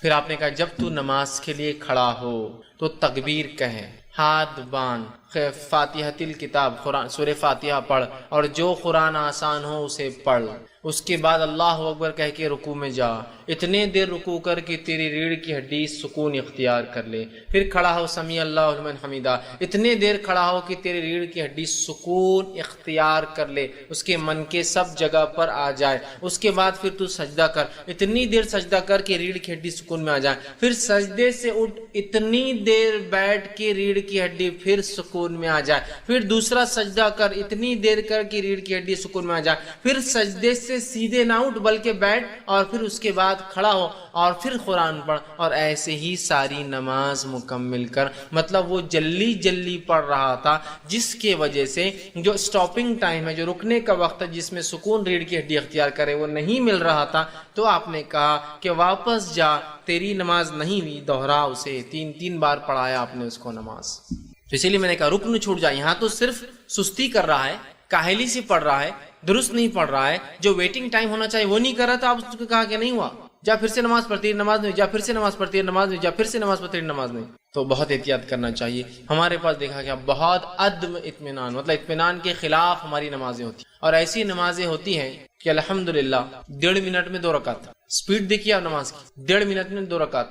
[SPEAKER 1] پھر آپ نے کہا جب تو نماز کے لیے کھڑا ہو تو تکبیر کہے، ہاتھ باندھ، فاتحۃ الکتاب قرآن سورہ فاتحہ پڑھ اور جو قرآن آسان ہو اسے پڑھ، اس کے بعد اللہ اکبر کہہ کے رکوع میں جا، اتنے دیر رکوع کر کے تیری ریڑھ کی ہڈی سکون اختیار کر لے، پھر کھڑا ہو سمیع اللہ لمن حمیدہ، اتنے دیر کھڑا ہو کہ تیری ریڑھ کی ہڈی سکون اختیار کر لے، اس کے من کے سب جگہ پر آ جائے. اس کے بعد پھر تو سجدہ کر، اتنی دیر سجدہ کر کے ریڑھ کی ہڈی سکون میں آ جائے، پھر سجدے سے اٹھ، اتنی دیر بیٹھ کے ریڑھ کی ہڈی پھر سکون میں آ جائے، پھر دوسرا سجدہ کر، اتنی دیر کر کے ریڑھ کی ہڈی سکون میں آ جائے، پھر سجدے سے سیدھے نہ اٹھ بلکہ بیٹھ اور پھر اس کے بعد کھڑا ہو اور پھر قرآن پڑھ، اور ایسے ہی ساری نماز مکمل کر. مطلب وہ جلدی جلدی پڑھ رہا تھا جس کی وجہ سے جو سٹاپنگ ٹائم ہے، جو رکنے کا وقت ہے جس میں سکون ریڑھ کی ہڈی اختیار کرے وہ نہیں مل رہا تھا. تو آپ نے کہا کہ واپس جا، تیری نماز نہیں ہوئی، دوہرا اسے. 3 بار پڑھایا آپ نے اس کو نماز. تو اسی لیے میں نے کہا رکن چھوٹ جائے، یہاں تو صرف سستی کر رہا ہے، کاہلی سے پڑھ رہا ہے، درست نہیں پڑھ رہا ہے، جو ویٹنگ ٹائم ہونا چاہیے وہ نہیں کر رہا تھا، آپ اس کو کہا کہ نہیں ہوا، جا پھر سے نماز پڑھتی نماز نہیں، جا پھر سے نماز پڑھتی نماز نہیں، جا پھر سے نماز پڑھتی نماز نہیں. تو بہت احتیاط کرنا چاہیے. ہمارے پاس دیکھا گیا بہت عدم اطمینان، مطلب اطمینان کے خلاف ہماری نمازیں ہوتی ہیں، اور ایسی نمازیں ہوتی ہیں کہ الحمدللہ 1.5 منٹ میں 2 رکعت، سپیڈ دیکھیے آپ نماز کی، 1.5 منٹ میں 2 رکعت،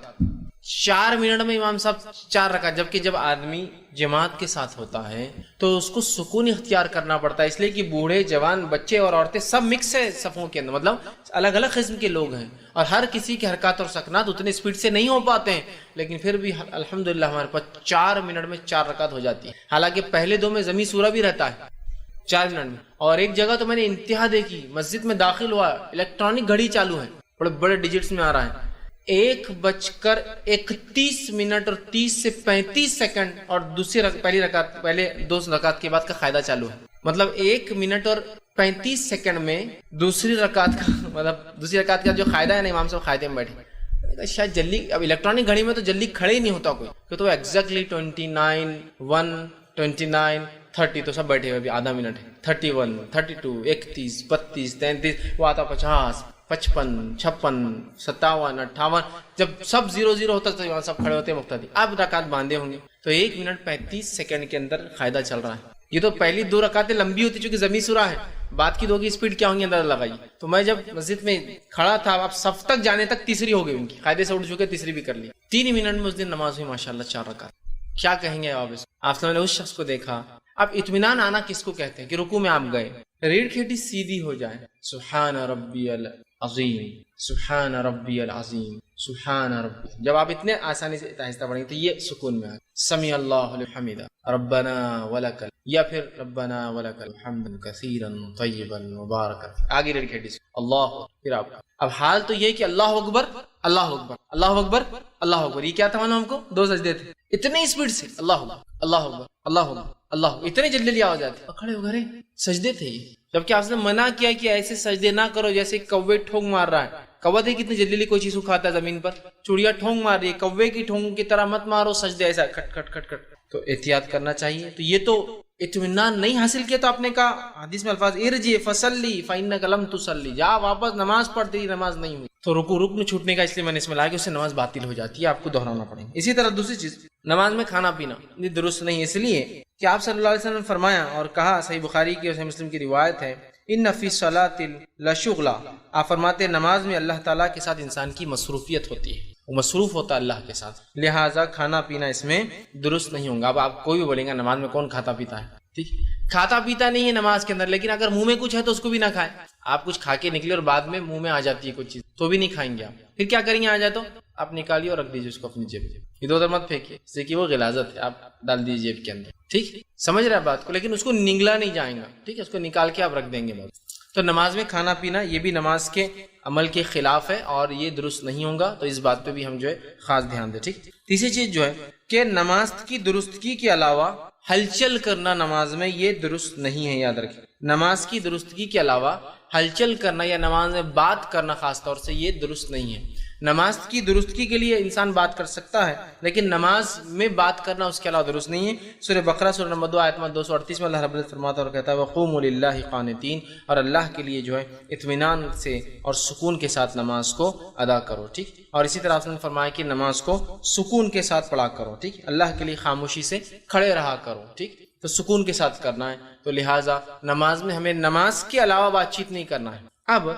[SPEAKER 1] 4 منٹ میں امام صاحب 4 رکعت. جبکہ جب آدمی جماعت کے ساتھ ہوتا ہے تو اس کو سکون اختیار کرنا پڑتا ہے، اس لیے کہ بوڑھے جوان بچے اور عورتیں سب مکس ہے صفوں کے اندر، مطلب الگ الگ قسم کے لوگ ہیں، اور ہر کسی کے حرکات اور سکنات اتنے سپیڈ سے نہیں ہو پاتے ہیں. لیکن پھر بھی الحمدللہ ہمارے پاس 4 منٹ میں 4 رکعت ہو جاتی ہے. حالانکہ پہلے 2 میں ضمی سورہ بھی رہتا ہے 4 منٹ میں. اور ایک جگہ تو میں نے انتہا دیکھی، مسجد میں داخل ہوا، الیکٹرانک گھڑی چالو ہے، بڑے بڑے ڈیجٹس میں آ رہا ہے، 1:31 اور 30 سے 35 سیکنڈ، اور پہلے 2 رکعت کے بعد کا قاعدہ چالو ہے. مطلب 1 منٹ اور 35 سیکنڈ میں دوسری رکعت کا جو قاعدہ ہے نا، امام صاحب قاعدے میں بیٹھے، شاید جلدی، اب الیکٹرانک گھڑی میں تو جلدی کھڑے ہی نہیں ہوتا کوئی، تو ایگزیکٹلی 29 1 29 30 تو سب بیٹھے ہوئے، ابھی آدھا منٹ ہے، 31 32 31 32 33، وہ آتا 50 55 56 57 58، جب سب 0 ہوتا تو امام صاحب کھڑے ہوتے مقتدی، اب رکعت باندھے ہوں گے. تو 1 منٹ 35 سیکنڈ کے اندر قاعدہ چل رہا ہے. یہ تو پہلی 2 رکعتیں لمبی ہوتی چونکہ ضمی سورہ ہے، بعد کی 2 کی سپیڈ کیا ہوں گی اندازہ لگائی. تو میں جب مسجد میں کھڑا تھا، اب صف تک جانے تک تیسری ہو گئی ان کی، قاعدے سے اٹھ چکے، تیسری بھی کر لی. 3 منٹ میں اس دن نماز ہوئی ماشاءاللہ 4 رکعت. کیا کہیں گے آپ نے اس شخص کو دیکھا. اب اطمینان آنا کس کو کہتے ہیں کہ رکوع میں آپ گئے، ریڑھ کی ہڈی سیدھی ہو جائے، سبحان ربی العظیم سبحان ربی العظیم سبحان ربی، جب آپ اتنے آسانی سے آہستہ پڑھیں گے تو یہ سکون میں آئے. سمیع اللہ لمن حمیدہ ربنا ولک، یا پھر ربنا ولک الحمد کثیرا طیبا مبارکا، آگے ریڑھ کی ہڈی اللہ. پھر آپ اب حال تو یہ کہ اللہ اکبر اللہ اکبر اللہ اکبر اللہ اکبر، یہ کیا تھا ہم کو 2 سجدے تھے، اتنے اسپیڈ سے اللہ اکبر اللہ اکبر اللہ اکبر اللہ، اتنے جلدی آ جاتے، کھڑے ہو گئے سجدے تھے یہ. جبکہ آپ نے منع کیا کہ ایسے سجدے نہ کرو جیسے کوے ٹھونگ مار رہا ہے. کوا دیکھ کتنی جلدی کوئی چیز اٹھاتا ہے زمین پر، چڑیا ٹھونگ مار رہی ہے، کوے کی ٹھونگ کی طرح مت مارو سجدے ایسا کھٹ کھٹ کھٹ کھٹ. تو احتیاط کرنا چاہیے. تو یہ تو اطمینان نہیں حاصل کیا تو آپ نے کہا حدیث میں الفاظ ارجع فصلی فإنک لم تصلی، جا واپس نماز پڑھ، تیری نماز نہیں ہوئی. تو رکن چھوٹنے کا اس لیے میں نے اس میں لایا کہ اس سے نماز باطل ہو جاتی ہے، آپ کو دہرانا پڑے گا. اسی طرح دوسری چیز، نماز میں کھانا پینا یہ درست نہیں، اس لیے کہ آپ صلی اللہ علیہ وسلم نے فرمایا اور کہا، صحیح بخاری کی اور صحیح مسلم کی روایت ہے، ان فی الصلاۃ لشغلا، آپ فرماتے ہیں نماز میں اللہ تعالیٰ کے ساتھ انسان کی مصروفیت ہوتی ہے، وہ مصروف ہوتا ہے اللہ کے ساتھ، لہٰذا کھانا پینا اس میں درست نہیں ہوگا. اب آپ کوئی بھی بولیں گا نماز میں کون کھاتا پیتا ہے، ٹھیک، کھاتا پیتا نہیں ہے نماز کے اندر، لیکن اگر منہ میں کچھ ہے تو اس کو بھی نہ کھائیں. آپ کچھ کھا کے نکلے اور بعد میں منہ میں آ جاتی ہے کوئی چیز تو بھی نہیں کھائیں گے آپ، پھر کیا کریں گے؟ آ جائے تو آپ نکالیے اور رکھ دیجیے اس کو اپنی جیب میں، ادھر ادھر مت پھینکیے، اس سے کہ وہ غلاظت ہے، آپ ڈال دیجیے جیب کے اندر، ٹھیک، سمجھ رہے ہیں بات کو، لیکن اس کو نگلا نہیں جائیں گا، ٹھیک ہے، اس کو نکال کے آپ رکھ دیں گے بس. تو نماز میں کھانا پینا یہ بھی نماز کے عمل کے خلاف ہے اور یہ درست نہیں ہوگا، تو اس بات پہ بھی ہم جو ہے خاص دھیان دیں. ٹھیک، تیسری چیز جو ہے کہ نماز کی درستگی کے علاوہ ہلچل کرنا نماز میں یہ درست نہیں ہے. یاد رکھیں، نماز کی درستگی کے علاوہ ہلچل کرنا یا نماز میں بات کرنا خاص طور سے یہ درست نہیں ہے. نماز کی درستگی کے لیے انسان بات کر سکتا ہے، لیکن نماز میں بات کرنا اس کے علاوہ درست نہیں ہے. سورہ بقرہ سورہ نمبر 2 آیت 238 میں اللہ رب العزت فرماتا ہے اور کہتا ہے وَقُومُوا لِلَّهِ قَانِتِينَ، اور اللہ کے لیے جو ہے اطمینان سے اور سکون کے ساتھ نماز کو ادا کرو. ٹھیک، اور اسی طرح آپ نے فرمایا کہ نماز کو سکون کے ساتھ پڑھا کرو. ٹھیک، اللہ کے لیے خاموشی سے کھڑے رہا کرو. ٹھیک، تو سکون کے ساتھ کرنا ہے، تو لہٰذا نماز میں ہمیں نماز کے علاوہ بات چیت نہیں کرنا ہے. اب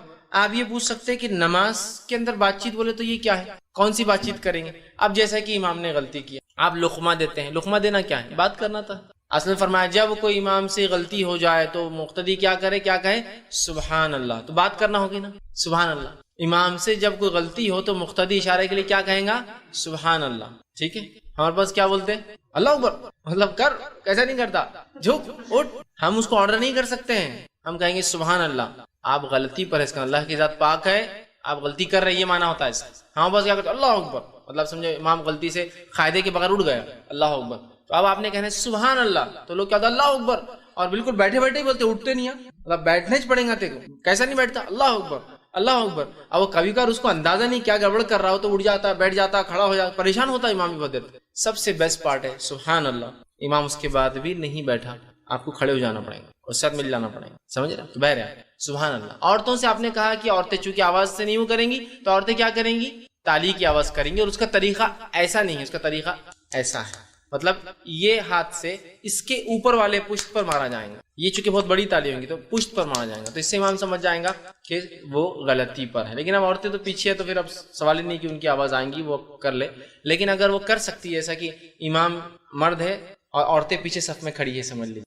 [SPEAKER 1] آپ یہ پوچھ سکتے ہیں کہ نماز کے اندر بات چیت بولے تو یہ کیا ہے، کون سی بات چیت کریں گے؟ اب جیسا کہ امام نے غلطی کی، آپ لقمہ دیتے ہیں، لقمہ دینا کیا ہے؟ بات کرنا تھا. اصل میں فرمایا جب کوئی امام سے غلطی ہو جائے تو مقتدی کیا کرے، کیا کہے؟ سبحان اللہ. تو بات کرنا ہوگی نا، سبحان اللہ. امام سے جب کوئی غلطی ہو تو مقتدی اشارے کے لیے کیا کہیں گا؟ سبحان اللہ. ٹھیک ہے، ہمارے پاس کیا بولتے ہیں؟ اللہ اکبر، مطلب کر، کیسا نہیں کرتا، جھک اٹھ. ہم اس کو آرڈر نہیں کر سکتے ہیں، ہم کہیں گے سبحان اللہ. آپ غلطی پر اس کا، اللہ کی ذات پاک ہے، آپ غلطی کر رہے ہیں، یہ معنی ہوتا ہے اس کا. ہم بس کیا کرتے ہیں؟ اللہ اکبر، مطلب سمجھو امام غلطی سے قاعدے کے بغیر اٹھ گیا، اللہ اکبر. تو اب آپ نے کہنا ہے سبحان اللہ، تو لوگ کیا ہوتا ہے؟ اللہ اکبر، اور بالکل بیٹھے بیٹھے ہی بولتے، اٹھتے نہیں ہیں. مطلب بیٹھنے ہی پڑیں گا تیرے کو، کیسا نہیں بیٹھتا؟ اللہ اکبر اللہ اکبر. اب وہ کبھی کبھار اس کو اندازہ نہیں کیا گڑبڑ کر رہا ہو تو اٹھ جاتا، بیٹھ جاتا، کھڑا ہو جاتا، پریشان ہوتا ہے امام بھی بہت دیر. سب سے بیسٹ پارٹ ہے سبحان اللہ. امام اس کے بعد بھی نہیں بیٹھا، آپ کو کھڑے ہو جانا پڑے گا اور ساتھ مل جانا پڑے گا، سمجھ رہے؟ تو بہرحال سبحان اللہ. عورتوں سے آپ نے کہا کہ عورتیں چونکہ آواز سے نہیں کریں گی تو عورتیں کیا کریں گی؟ تالی کی آواز کریں گی، اور اس کا طریقہ ایسا نہیں ہے، اس کا طریقہ ایسا ہے. مطلب یہ ہاتھ سے اس کے اوپر والے پشت پر مارا جائے گا، یہ چونکہ بہت بڑی تالی ہوں گی تو پشت پر مارا جائے گا، تو اس سے امام سمجھ جائیں گا کہ وہ غلطی پر ہے. لیکن اب عورتیں تو پیچھے ہے تو پھر اب سوال ہی نہیں کہ ان کی آواز آئیں گی، وہ کر لے. لیکن اگر وہ کر سکتی ہے، ایسا کہ امام مرد ہے اور عورتیں پیچھے صف میں کھڑی ہے، سمجھ لیجیے.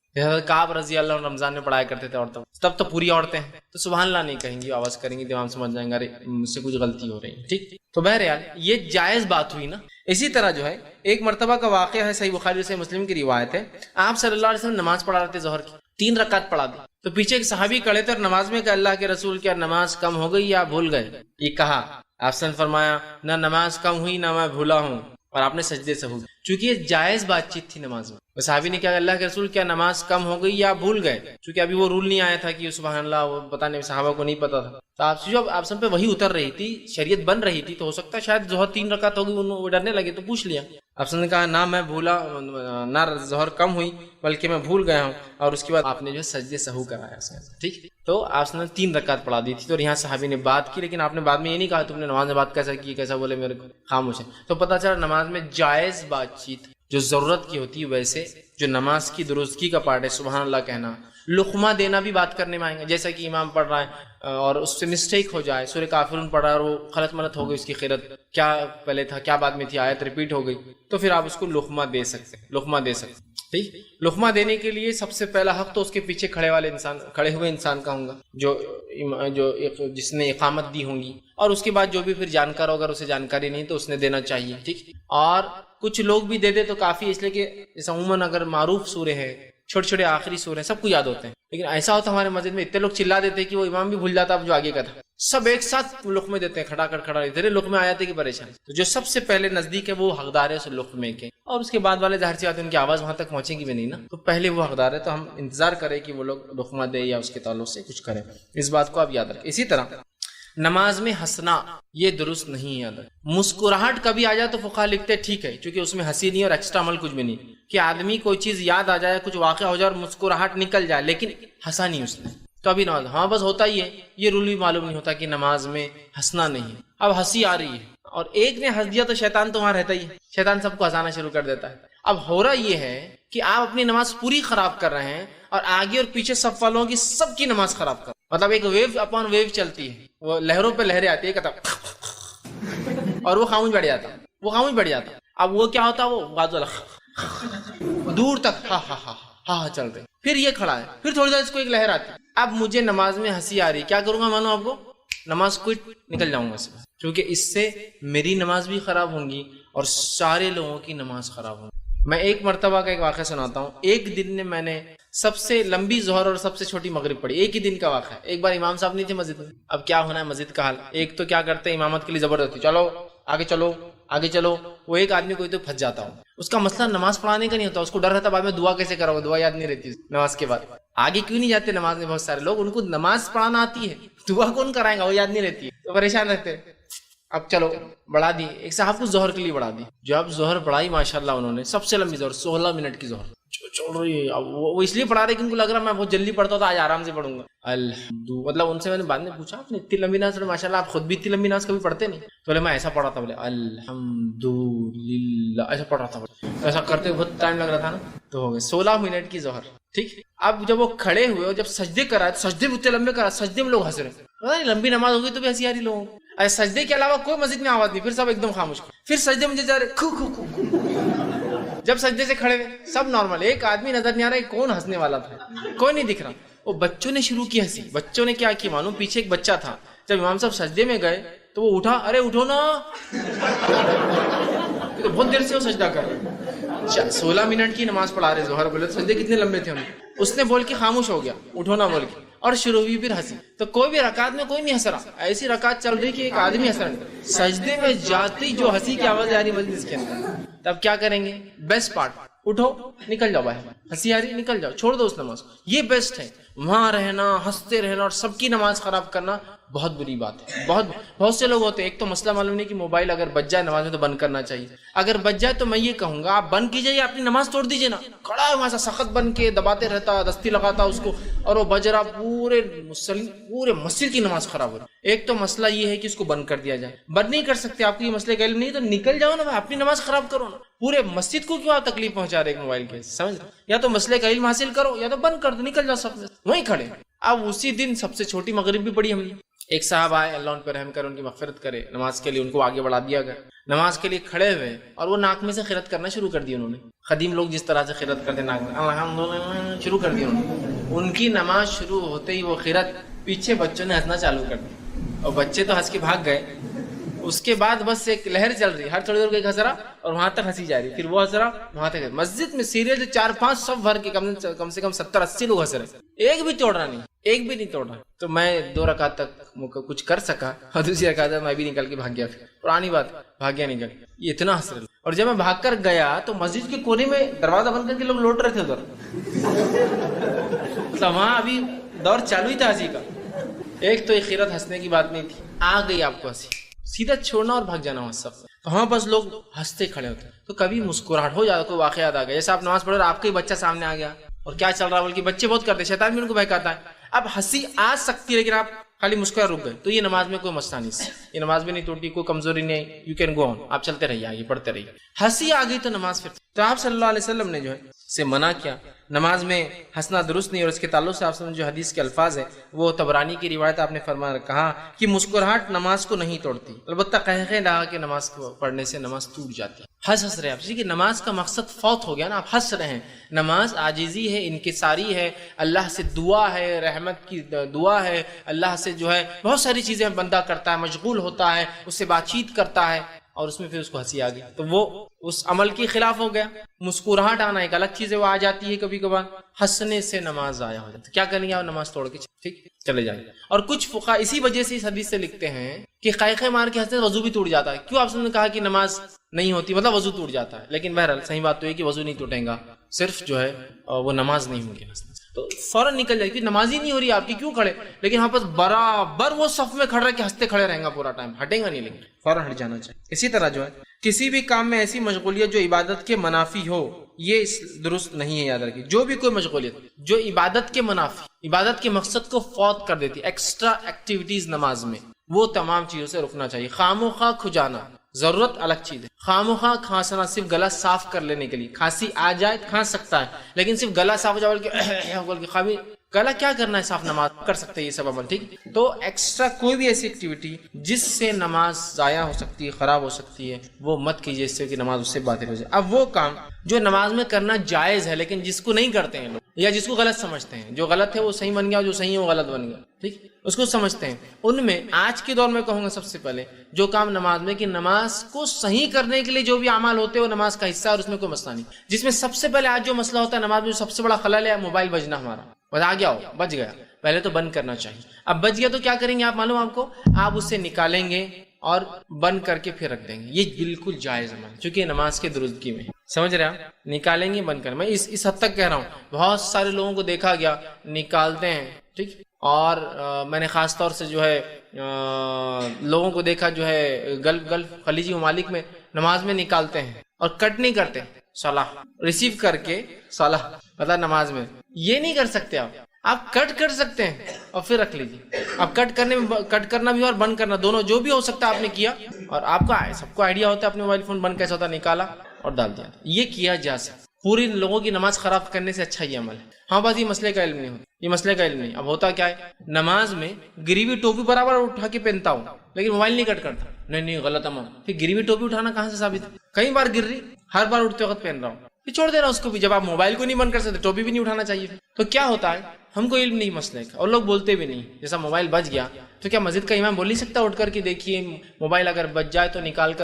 [SPEAKER 1] کعب رضی اللہ عنہ رمضان میں پڑھایا کرتے تھے عورتوں، تب تو پوری عورتیں ہیں، تو سبحان اللہ نہیں کہیں گی، آواز کریں گی، امام سمجھ جائیں گے ارے مجھ سے کچھ غلطی ہو رہی ہے. ٹھیک، تو بہرحال یہ جائز بات ہوئی نا. اسی طرح جو ہے ایک مرتبہ کا واقعہ ہے، صحیح بخاری سے مسلم کی روایت ہے، آپ صلی اللہ علیہ وسلم نماز پڑھا رہے تھے ظہر کی، 3 رکعت پڑھا دی. تو پیچھے ایک صحابی کھڑے تھے اور نماز میں کہ اللہ کے رسول کیا نماز کم ہو گئی یا بھول گئے؟ یہ کہا. آپ نے فرمایا نہ نماز کم ہوئی نہ میں بھولا ہوں، اور آپ نے سجدے سے ہو گئے، چونکہ یہ جائز بات چیت تھی نماز میں. صحابی نے کہا اللہ کے رسول کیا نماز کم ہو گئی یا بھول گئے؟ چونکہ ابھی وہ رول نہیں آیا تھا کہ سبحان اللہ، وہ پتہ نہیں، صحابہ کو نہیں پتا تھا. تو آپ جو آپ سب پہ وہی اتر رہی تھی، شریعت بن رہی تھی، تو ہو سکتا ہے شاید ظہر 3 رکعت ہوگی، وہ ڈرنے لگے تو پوچھ لیا. آپ نے کہا نہ میں بھولا، نہ ظہر کم ہوئی بلکہ میں بھول گیا ہوں، اور اس کے بعد آپ نے جو سجدے سہو کرایا. ٹھیک، تو آپ نے 3 رکعت پڑھا دی تھی. تو یہاں صحابی نے بات کی، لیکن آپ نے بعد میں یہ نہیں کہا تم نے نماز میں بات کیسا کی، کیسا بولے، میرے کو خاموش ہے. تو پتہ چلا نماز میں جائز بات چیت جو ضرورت کی ہوتی ہے، ویسے جو نماز کی درستگی کا پارٹ ہے سبحان اللہ کہنا، لقمہ دینا بھی بات کرنے میں آئیں گے. جیسا کہ امام پڑھ رہا ہے اور اس سے مسٹیک ہو جائے، سورہ کافرون پڑھ رہا ہے اور وہ غلط ملت ہو گئی، اس کی قرأت کیا پہلے تھا کیا بعد میں تھی، آیت ریپیٹ ہو گئی، تو پھر آپ اس کو لقمہ دے سکتے ہیں، لقمہ دے سکتے ہیں. ٹھیک، لقمہ دینے کے لیے سب سے پہلا حق تو اس کے پیچھے کھڑے ہوئے انسان کا ہوگا، جو جس نے اقامت دی ہوں گی، اور اس کے بعد جو بھی پھر جانکار ہو، اگر اسے جانکاری نہیں تو اس نے دینا چاہیے. ٹھیک، اور کچھ لوگ بھی دے دے تو کافی، اس لیے کہ جیسے عموماً اگر معروف سورے ہے، چھوٹے چھوٹے آخری سورے ہیں، سب کو یاد ہوتے ہیں. لیکن ایسا ہوتا ہمارے مسجد میں اتنے لوگ چلا دیتے ہیں کہ وہ امام بھی بھول جاتا اب جو آگے کا تھا، سب ایک ساتھ لقمے دیتے ہیں، کھڑا ادھر لقمے آ جاتے کہ پریشان. تو جو سب سے پہلے نزدیک ہے وہ حقدار ہے اس لقمے کے، اور اس کے بعد والے ظاہر سی بات ہے ان کی آواز وہاں تک پہنچے گی بھی نہیں نا، تو پہلے وہ حقدار ہے. تو ہم انتظار کریں کہ وہ لوگ لقمہ دے یا اس کے تعلق سے کچھ کریں، اس بات کو آپ یاد رکھیں. اسی طرح نماز میں ہنسنا یہ درست نہیں ہے عادت. مسکراہٹ کبھی آ جائے تو فقہا لکھتے ٹھیک ہے چونکہ اس میں ہنسی نہیں اور ایکسٹرا عمل کچھ بھی نہیں, کہ آدمی کوئی چیز یاد آ جائے, کچھ واقعہ ہو جائے اور مسکراہٹ نکل جائے لیکن ہنسا نہیں اس نے, تو ابھی نماز, ہاں بس ہوتا ہی ہے, یہ رول بھی معلوم نہیں ہوتا کہ نماز میں ہنسنا نہیں ہے. اب ہنسی آ رہی ہے اور ایک نے ہنس دیا تو شیطان تو وہاں رہتا ہی ہے, شیطان سب کو ہنسانا شروع کر دیتا ہے. اب ہو رہا یہ ہے کہ آپ اپنی نماز پوری خراب کر رہے ہیں اور آگے اور پیچھے صف والوں کی سب کی نماز خراب کر رہے ہیں. مطلب ایک ویو اپون ویو چلتی ہے, وہ لہروں پہ لہریں آتی ہے اور وہ خاموش بیٹھ جاتا, اب وہ کیا ہوتا, وہ بازو دور تک ہاں ہاں ہاں ہاں چلتے, پھر یہ کھڑا ہے, پھر تھوڑی دیر اس کو ایک لہر آتی ہے. اب مجھے نماز میں ہنسی آ رہی, کیا کروں گا مانو آپ کو, نماز کوئٹ نکل جاؤں گا اس میں, کیونکہ اس سے میری نماز بھی خراب ہوں گی اور سارے لوگوں کی نماز خراب ہوگی. میں ایک مرتبہ کا ایک واقعہ سناتا ہوں. ایک دن میں نے سب سے لمبی ظہر اور سب سے چھوٹی مغرب پڑھی, ایک ہی دن کا واقعہ ہے. ایک بار امام صاحب نہیں تھے مسجد میں, اب کیا ہونا ہے مسجد کا حال, ایک تو کیا کرتے ہیں امامت کے لیے زبردستی, چلو آگے چلو آگے چلو, وہ ایک آدمی کوئی تو پھنس جاتا ہوں. اس کا مسئلہ نماز پڑھانے کا نہیں ہوتا, اس کو ڈر رہتا بعد میں دعا کیسے کرو گا, دعا یاد نہیں رہتی نماز کے بعد. آگے کیوں نہیں جاتے نماز میں بہت سارے لوگ, ان کو نماز پڑھانا آتی ہے, دعا کون کرائے گا, وہ یاد نہیں رہتی ہے, تو پریشان رہتے. اب چلو بڑھا دی, ایک صاحب کو ظہر کے لیے بڑھا دی. جب ظہر بڑھائی ماشاءاللہ انہوں نے سب سے لمبی ظہر 16 منٹ کی ظہر چل رہی ہے. اب وہ اس لیے پڑھا رہے کہ ان کو لگ رہا میں بہت جلدی پڑھتا تھا, آج آرام سے پڑھوں گا. مطلب ان سے میں نے بعد میں پوچھا آپ نے اتنی لمبی نماز پڑھی, ماشاءاللہ آپ خود بھی اتنی لمبی نماز کبھی پڑھتے نہیں. تو بولے میں ایسا پڑھا تھا, بولے الحمدللہ ایسا پڑھ رہا تھا. ایسا کرتے بہت ٹائم لگ رہا تھا نا, تو ہو گئے 16 منٹ کی ظہر. ٹھیک, اب جب وہ کھڑے ہوئے اور جب سجدے کرا, سجدے بھی اتنے لمبے کرا, سجدے میں لوگ ہنس رہے, لمبی نماز ہوگی تو بھی ہنسی آ رہی لوگوں کو. سجدے کے علاوہ کوئی مسجد میں آواز نہیں, پھر سب ایک دم خاموش. پھر سجدے میں جا رہے, جب سجدے سے کھڑے ہوئے سب نارمل, ایک آدمی نظر نہیں آ رہا ہے کون ہنسنے والا تھا, کوئی نہیں دکھ رہا. وہ بچوں نے شروع کی ہنسی. بچوں نے کیا کیا معلوم, پیچھے ایک بچہ تھا, جب امام صاحب سجدے میں گئے تو وہ اٹھا, ارے اٹھو نا, بہت دیر سے وہ سجدہ کر رہے, 16 منٹ کی نماز پڑھا رہے ظہر, بولے سجدے کتنے لمبے تھے انہیں. اس نے بول کے خاموش ہو گیا, اٹھو نا بول کے, اور شروع ہوئی پھر ہنسی. تو کوئی بھی رکعت میں کوئی نہیں ہنس رہا, ایسی رکعت چل رہی کہ ایک آدمی ہنس رہا. سجدے میں جاتی جو ہنسی کی آواز آ رہی مجلس کے اندر, تب کیا کریں گے, بیسٹ پارٹ, اٹھو نکل جاؤ باہر, ہنسی آ رہی نکل جاؤ, چھوڑ دو اس نماز کو. یہ بیسٹ ہے. وہاں رہنا, ہنستے رہنا اور سب کی نماز خراب کرنا بہت بری بات ہے. بہت سے لوگ ہوتے ہیں, ایک تو مسئلہ معلوم نہیں کہ موبائل اگر بج جائے نماز میں تو بند کرنا چاہیے. اگر بج جائے تو میں یہ کہوں گا آپ بند کیجئے یا اپنی نماز توڑ دیجئے نا. کھڑا ہے وہاں سے سخت بن کے دباتے رہتا, دستی لگاتا اس کو, اور وہ بج رہا, پورے مسجد کی نماز خراب ہو رہی. ایک تو مسئلہ یہ ہے کہ اس کو بند کر دیا جائے. بند نہیں کر سکتے, آپ کو یہ مسئلے کا علم نہیں تو نکل جاؤ نا, اپنی نماز خراب کرو نا. پورے مسجد کو کیوں آپ تکلیف پہنچا رہے ایک موبائل کے, سمجھ, یا تو مسئلے کا علم حاصل کرو یا تو بند کر دو, نکل جاؤ سب وہیں کھڑے. اب اسی دن سب سے چھوٹی مغرب بھی پڑھی ہم نے. ایک صاحب آئے, اللہ ان پر رحم کرے, ان کی مغفرت کرے, نماز کے لیے ان کو آگے بڑھا دیا گیا. نماز کے لیے کھڑے ہوئے اور وہ ناک میں سے خیرت کرنا شروع کر دی. انہوں نے قدیم لوگ جس طرح سے خیرت کرتے ناک میں الحمدللہ شروع کر دی انہوں نے. ان کی نماز شروع ہوتے ہی وہ خیرت, پیچھے بچوں نے ہنسنا چالو کر دی اور بچے تو ہنس کے بھاگ گئے. اس کے بعد بس ایک لہر چل رہی, ہر تھوڑی دیر کو ایک ہنس رہا اور وہاں تک ہنسی جا رہی, پھر وہ ہنس رہا وہاں تک. مسجد میں سیریل 4-5 صف بھر کے کم سے کم 70-80 لوگ ہنس رہے, ایک بھی توڑ رہا نہیں, ایک بھی نہیں توڑ رہا. تو میں 2 رکعت تک کچھ کر سکا, اور دوسری رکعت میں بھی نکل کے بھاگ گیا. پھر پرانی بات, بھاگ گیا نکل, یہ اتنا ہنس رہا. اور جب میں بھاگ کر گیا تو مسجد کے کونے میں دروازہ بند کر کے لوگ لوٹ رہے تھے ادھر. مطلب وہاں ابھی دور چالو ہی تھا ہنسی کا. ایک تو خیرت ہنسنے کی بات نہیں تھی, آ گئی آپ کو ہنسی, سیدھا چھوڑنا اور بھاگ جانا وہاں سب. تو وہاں بس لوگ ہنستے کھڑے ہوتے. تو کبھی مسکراہٹ ہو جاتا, کوئی واقعہ یاد آ گیا, جیسے آپ نماز پڑھ رہے, آپ کا ہی بچہ سامنے آ گیا اور کیا چل رہا ہے, بلکہ بچے بہت کرتے, شیطان بھی ان کو بہکاتا ہے. اب ہنسی آ سکتی ہے لیکن آپ خالی مسکرا رک گئے, تو یہ نماز میں کوئی مسئلہ نہیں, یہ نماز میں نہیں ٹوٹی, کوئی کمزوری نہیں, یو کین گو آن, آپ چلتے رہیے آگے, پڑھتے رہیے. ہنسی آ گئی تو نماز پھر. تو آپ صلی اللہ علیہ وسلم نے جو ہے سے منع کیا, نماز میں ہنسنا درست نہیں. اور اس کے تعلق سے آپ سے جو حدیث کے الفاظ ہیں وہ طبرانی کی روایت, آپ نے فرمایا کہا کہ مسکراہٹ نماز کو نہیں توڑتی, البتہ قہقہے لگا کے نماز کو پڑھنے سے نماز ٹوٹ جاتی ہے. ہنس رہے آپ, کہ نماز کا مقصد فوت ہو گیا نا, آپ ہنس رہے ہیں. نماز عاجزی ہے, انکساری ہے, اللہ سے دعا ہے, رحمت کی دعا ہے, اللہ سے جو ہے بہت ساری چیزیں بندہ کرتا ہے, مشغول ہوتا ہے, اس سے بات چیت کرتا ہے, اور اس میں پھر اس کو ہنسی آ گئی تو وہ اس عمل کے خلاف ہو گیا. مسکراہٹ آنا ایک الگ چیز ہے, وہ آ جاتی ہے کبھی کبھار, ہنسنے سے نماز ضائع ہو جاتی ہے. کیا کریں گے آپ, نماز توڑ کے ٹھیک چلے جائیں. اور کچھ فقہا اسی وجہ سے اس حدیث سے لکھتے ہیں کہ قیقے مار کے ہنسنے سے وضو بھی ٹوٹ جاتا ہے. کیوں آپ نے کہا کہ نماز نہیں ہوتی, مطلب وضو ٹوٹ جاتا ہے, لیکن بہرحال صحیح بات تو یہ کہ وضو نہیں ٹوٹے گا, صرف جو ہے وہ نماز نہیں ہوگی ہنسنے سے. تو فوراً نکل جائے، کیونکہ نماز ہی نہیں ہو رہی آپ کی، کیوں کھڑے؟ لیکن ہاں بس برابر وہ صف میں کھڑا رہ کے ہنستے کھڑے رہیں گا پورا ٹائم، ہٹیں گا نہیں، لیکن فوراً ہٹ جانا چاہیے۔ اسی طرح جو ہے کسی بھی کام میں ایسی مشغولیت جو عبادت کے منافی ہو، یہ درست نہیں ہے، یاد رکھیے۔ جو بھی کوئی مشغولیت جو عبادت کے منافی، عبادت کے مقصد کو فوت کر دیتی، ایکسٹرا ایکٹیویٹیز نماز میں، وہ تمام چیزوں سے رکنا چاہیے۔ خام و خواہ کھجانا ضرورت الگ چیز ہے، خام و خواہ کھانسنا صرف گلا صاف کر لینے کے لیے، کھانسی آ جائے کھانس سکتا ہے، لیکن صرف گلا صاف ہو جائے بول کے خامی گلا کیا کرنا ہے صاف، نماز کر سکتے ہیں یہ سب عمل، ٹھیک۔ تو ایکسٹرا کوئی بھی ایسی ایکٹیویٹی جس سے نماز ضائع ہو سکتی ہے، خراب ہو سکتی ہے، وہ مت کیجیے، اس سے کہ نماز اس سے باطل ہو جائے۔ اب وہ کام جو نماز میں کرنا جائز ہے لیکن جس کو نہیں کرتے ہیں لوگ، یا جس کو غلط سمجھتے ہیں، جو غلط ہے وہ صحیح بن گیا، جو صحیح ہے وہ غلط بن گیا، ٹھیک، اس کو سمجھتے ہیں، ان میں آج کے دور میں کہوں گا سب سے پہلے جو کام نماز میں، کہ نماز کو صحیح کرنے کے لیے جو بھی اعمال ہوتے ہیں وہ نماز کا حصہ ہے، اور اس میں کوئی مسئلہ نہیں۔ جس میں سب سے پہلے آج جو مسئلہ ہوتا ہے نماز میں، جو سب سے بڑا خلل ہے، موبائل بجنا ہمارا، بس آ گیا ہو، بج گیا، پہلے تو بند کرنا چاہیے۔ اب بج گیا تو کیا کریں گے آپ، معلوم آپ کو، آپ اسے نکالیں گے اور بند کر کے پھر رکھ دیں گے، یہ بالکل جائز عمل، چونکہ نماز کے درستگی میں، سمجھ رہے ہیں، نکالیں گے بند کریں۔ میں اس حد تک کہہ رہا ہوں، بہت سارے لوگوں کو دیکھا گیا نکالتے ہیں، ٹھیک، اور میں نے خاص طور سے جو ہے لوگوں کو دیکھا جو ہے گلف خلیجی ممالک میں نماز میں نکالتے ہیں اور کٹ نہیں کرتے، صلاح ریسیو کر کے صلاح مطلب نماز میں، یہ نہیں کر سکتے آپ کٹ کر سکتے ہیں اور پھر رکھ لیجیے۔ اب کٹ کرنا بھی اور بند کرنا دونوں جو بھی ہو سکتا ہے آپ نے کیا، اور آپ کا سب کو آئیڈیا ہوتا ہے اپنے موبائل فون بند کیسے ہوتا ہے، نکالا اور ڈال دیا، یہ کیا جا سکتا۔ پوری لوگوں کی نماز خراب کرنے سے اچھا یہ عمل ہے۔ ہاں بس یہ مسئلے کا علم نہیں ہوتا، یہ مسئلے کا علم نہیں۔ اب ہوتا کیا ہے، نماز میں گری ہوئی ٹوپی برابر اٹھا کے پہنتا ہوں لیکن موبائل نہیں کٹ کرتا، نہیں غلط عمل۔ پھر گری ہوئی ٹوپی اٹھانا کہاں سے ثابت ہے؟ کئی بار گر رہی، ہر بار اٹھتے وقت پہن رہا ہوں، پھر چھوڑ دے رہا ہوں اس کو بھی۔ جب آپ موبائل کو نہیں بند کر سکتے ٹوپی بھی نہیں اٹھانا چاہیے۔ تو کیا ہوتا ہے، ہم کو علم نہیں مسئلے کا، اور لوگ بولتے بھی نہیں۔ جیسا موبائل بج گیا تو کیا مسجد کا امام بول نہیں سکتا اٹھ کر کہ دیکھیے موبائل اگر بج جائے تو نکال کر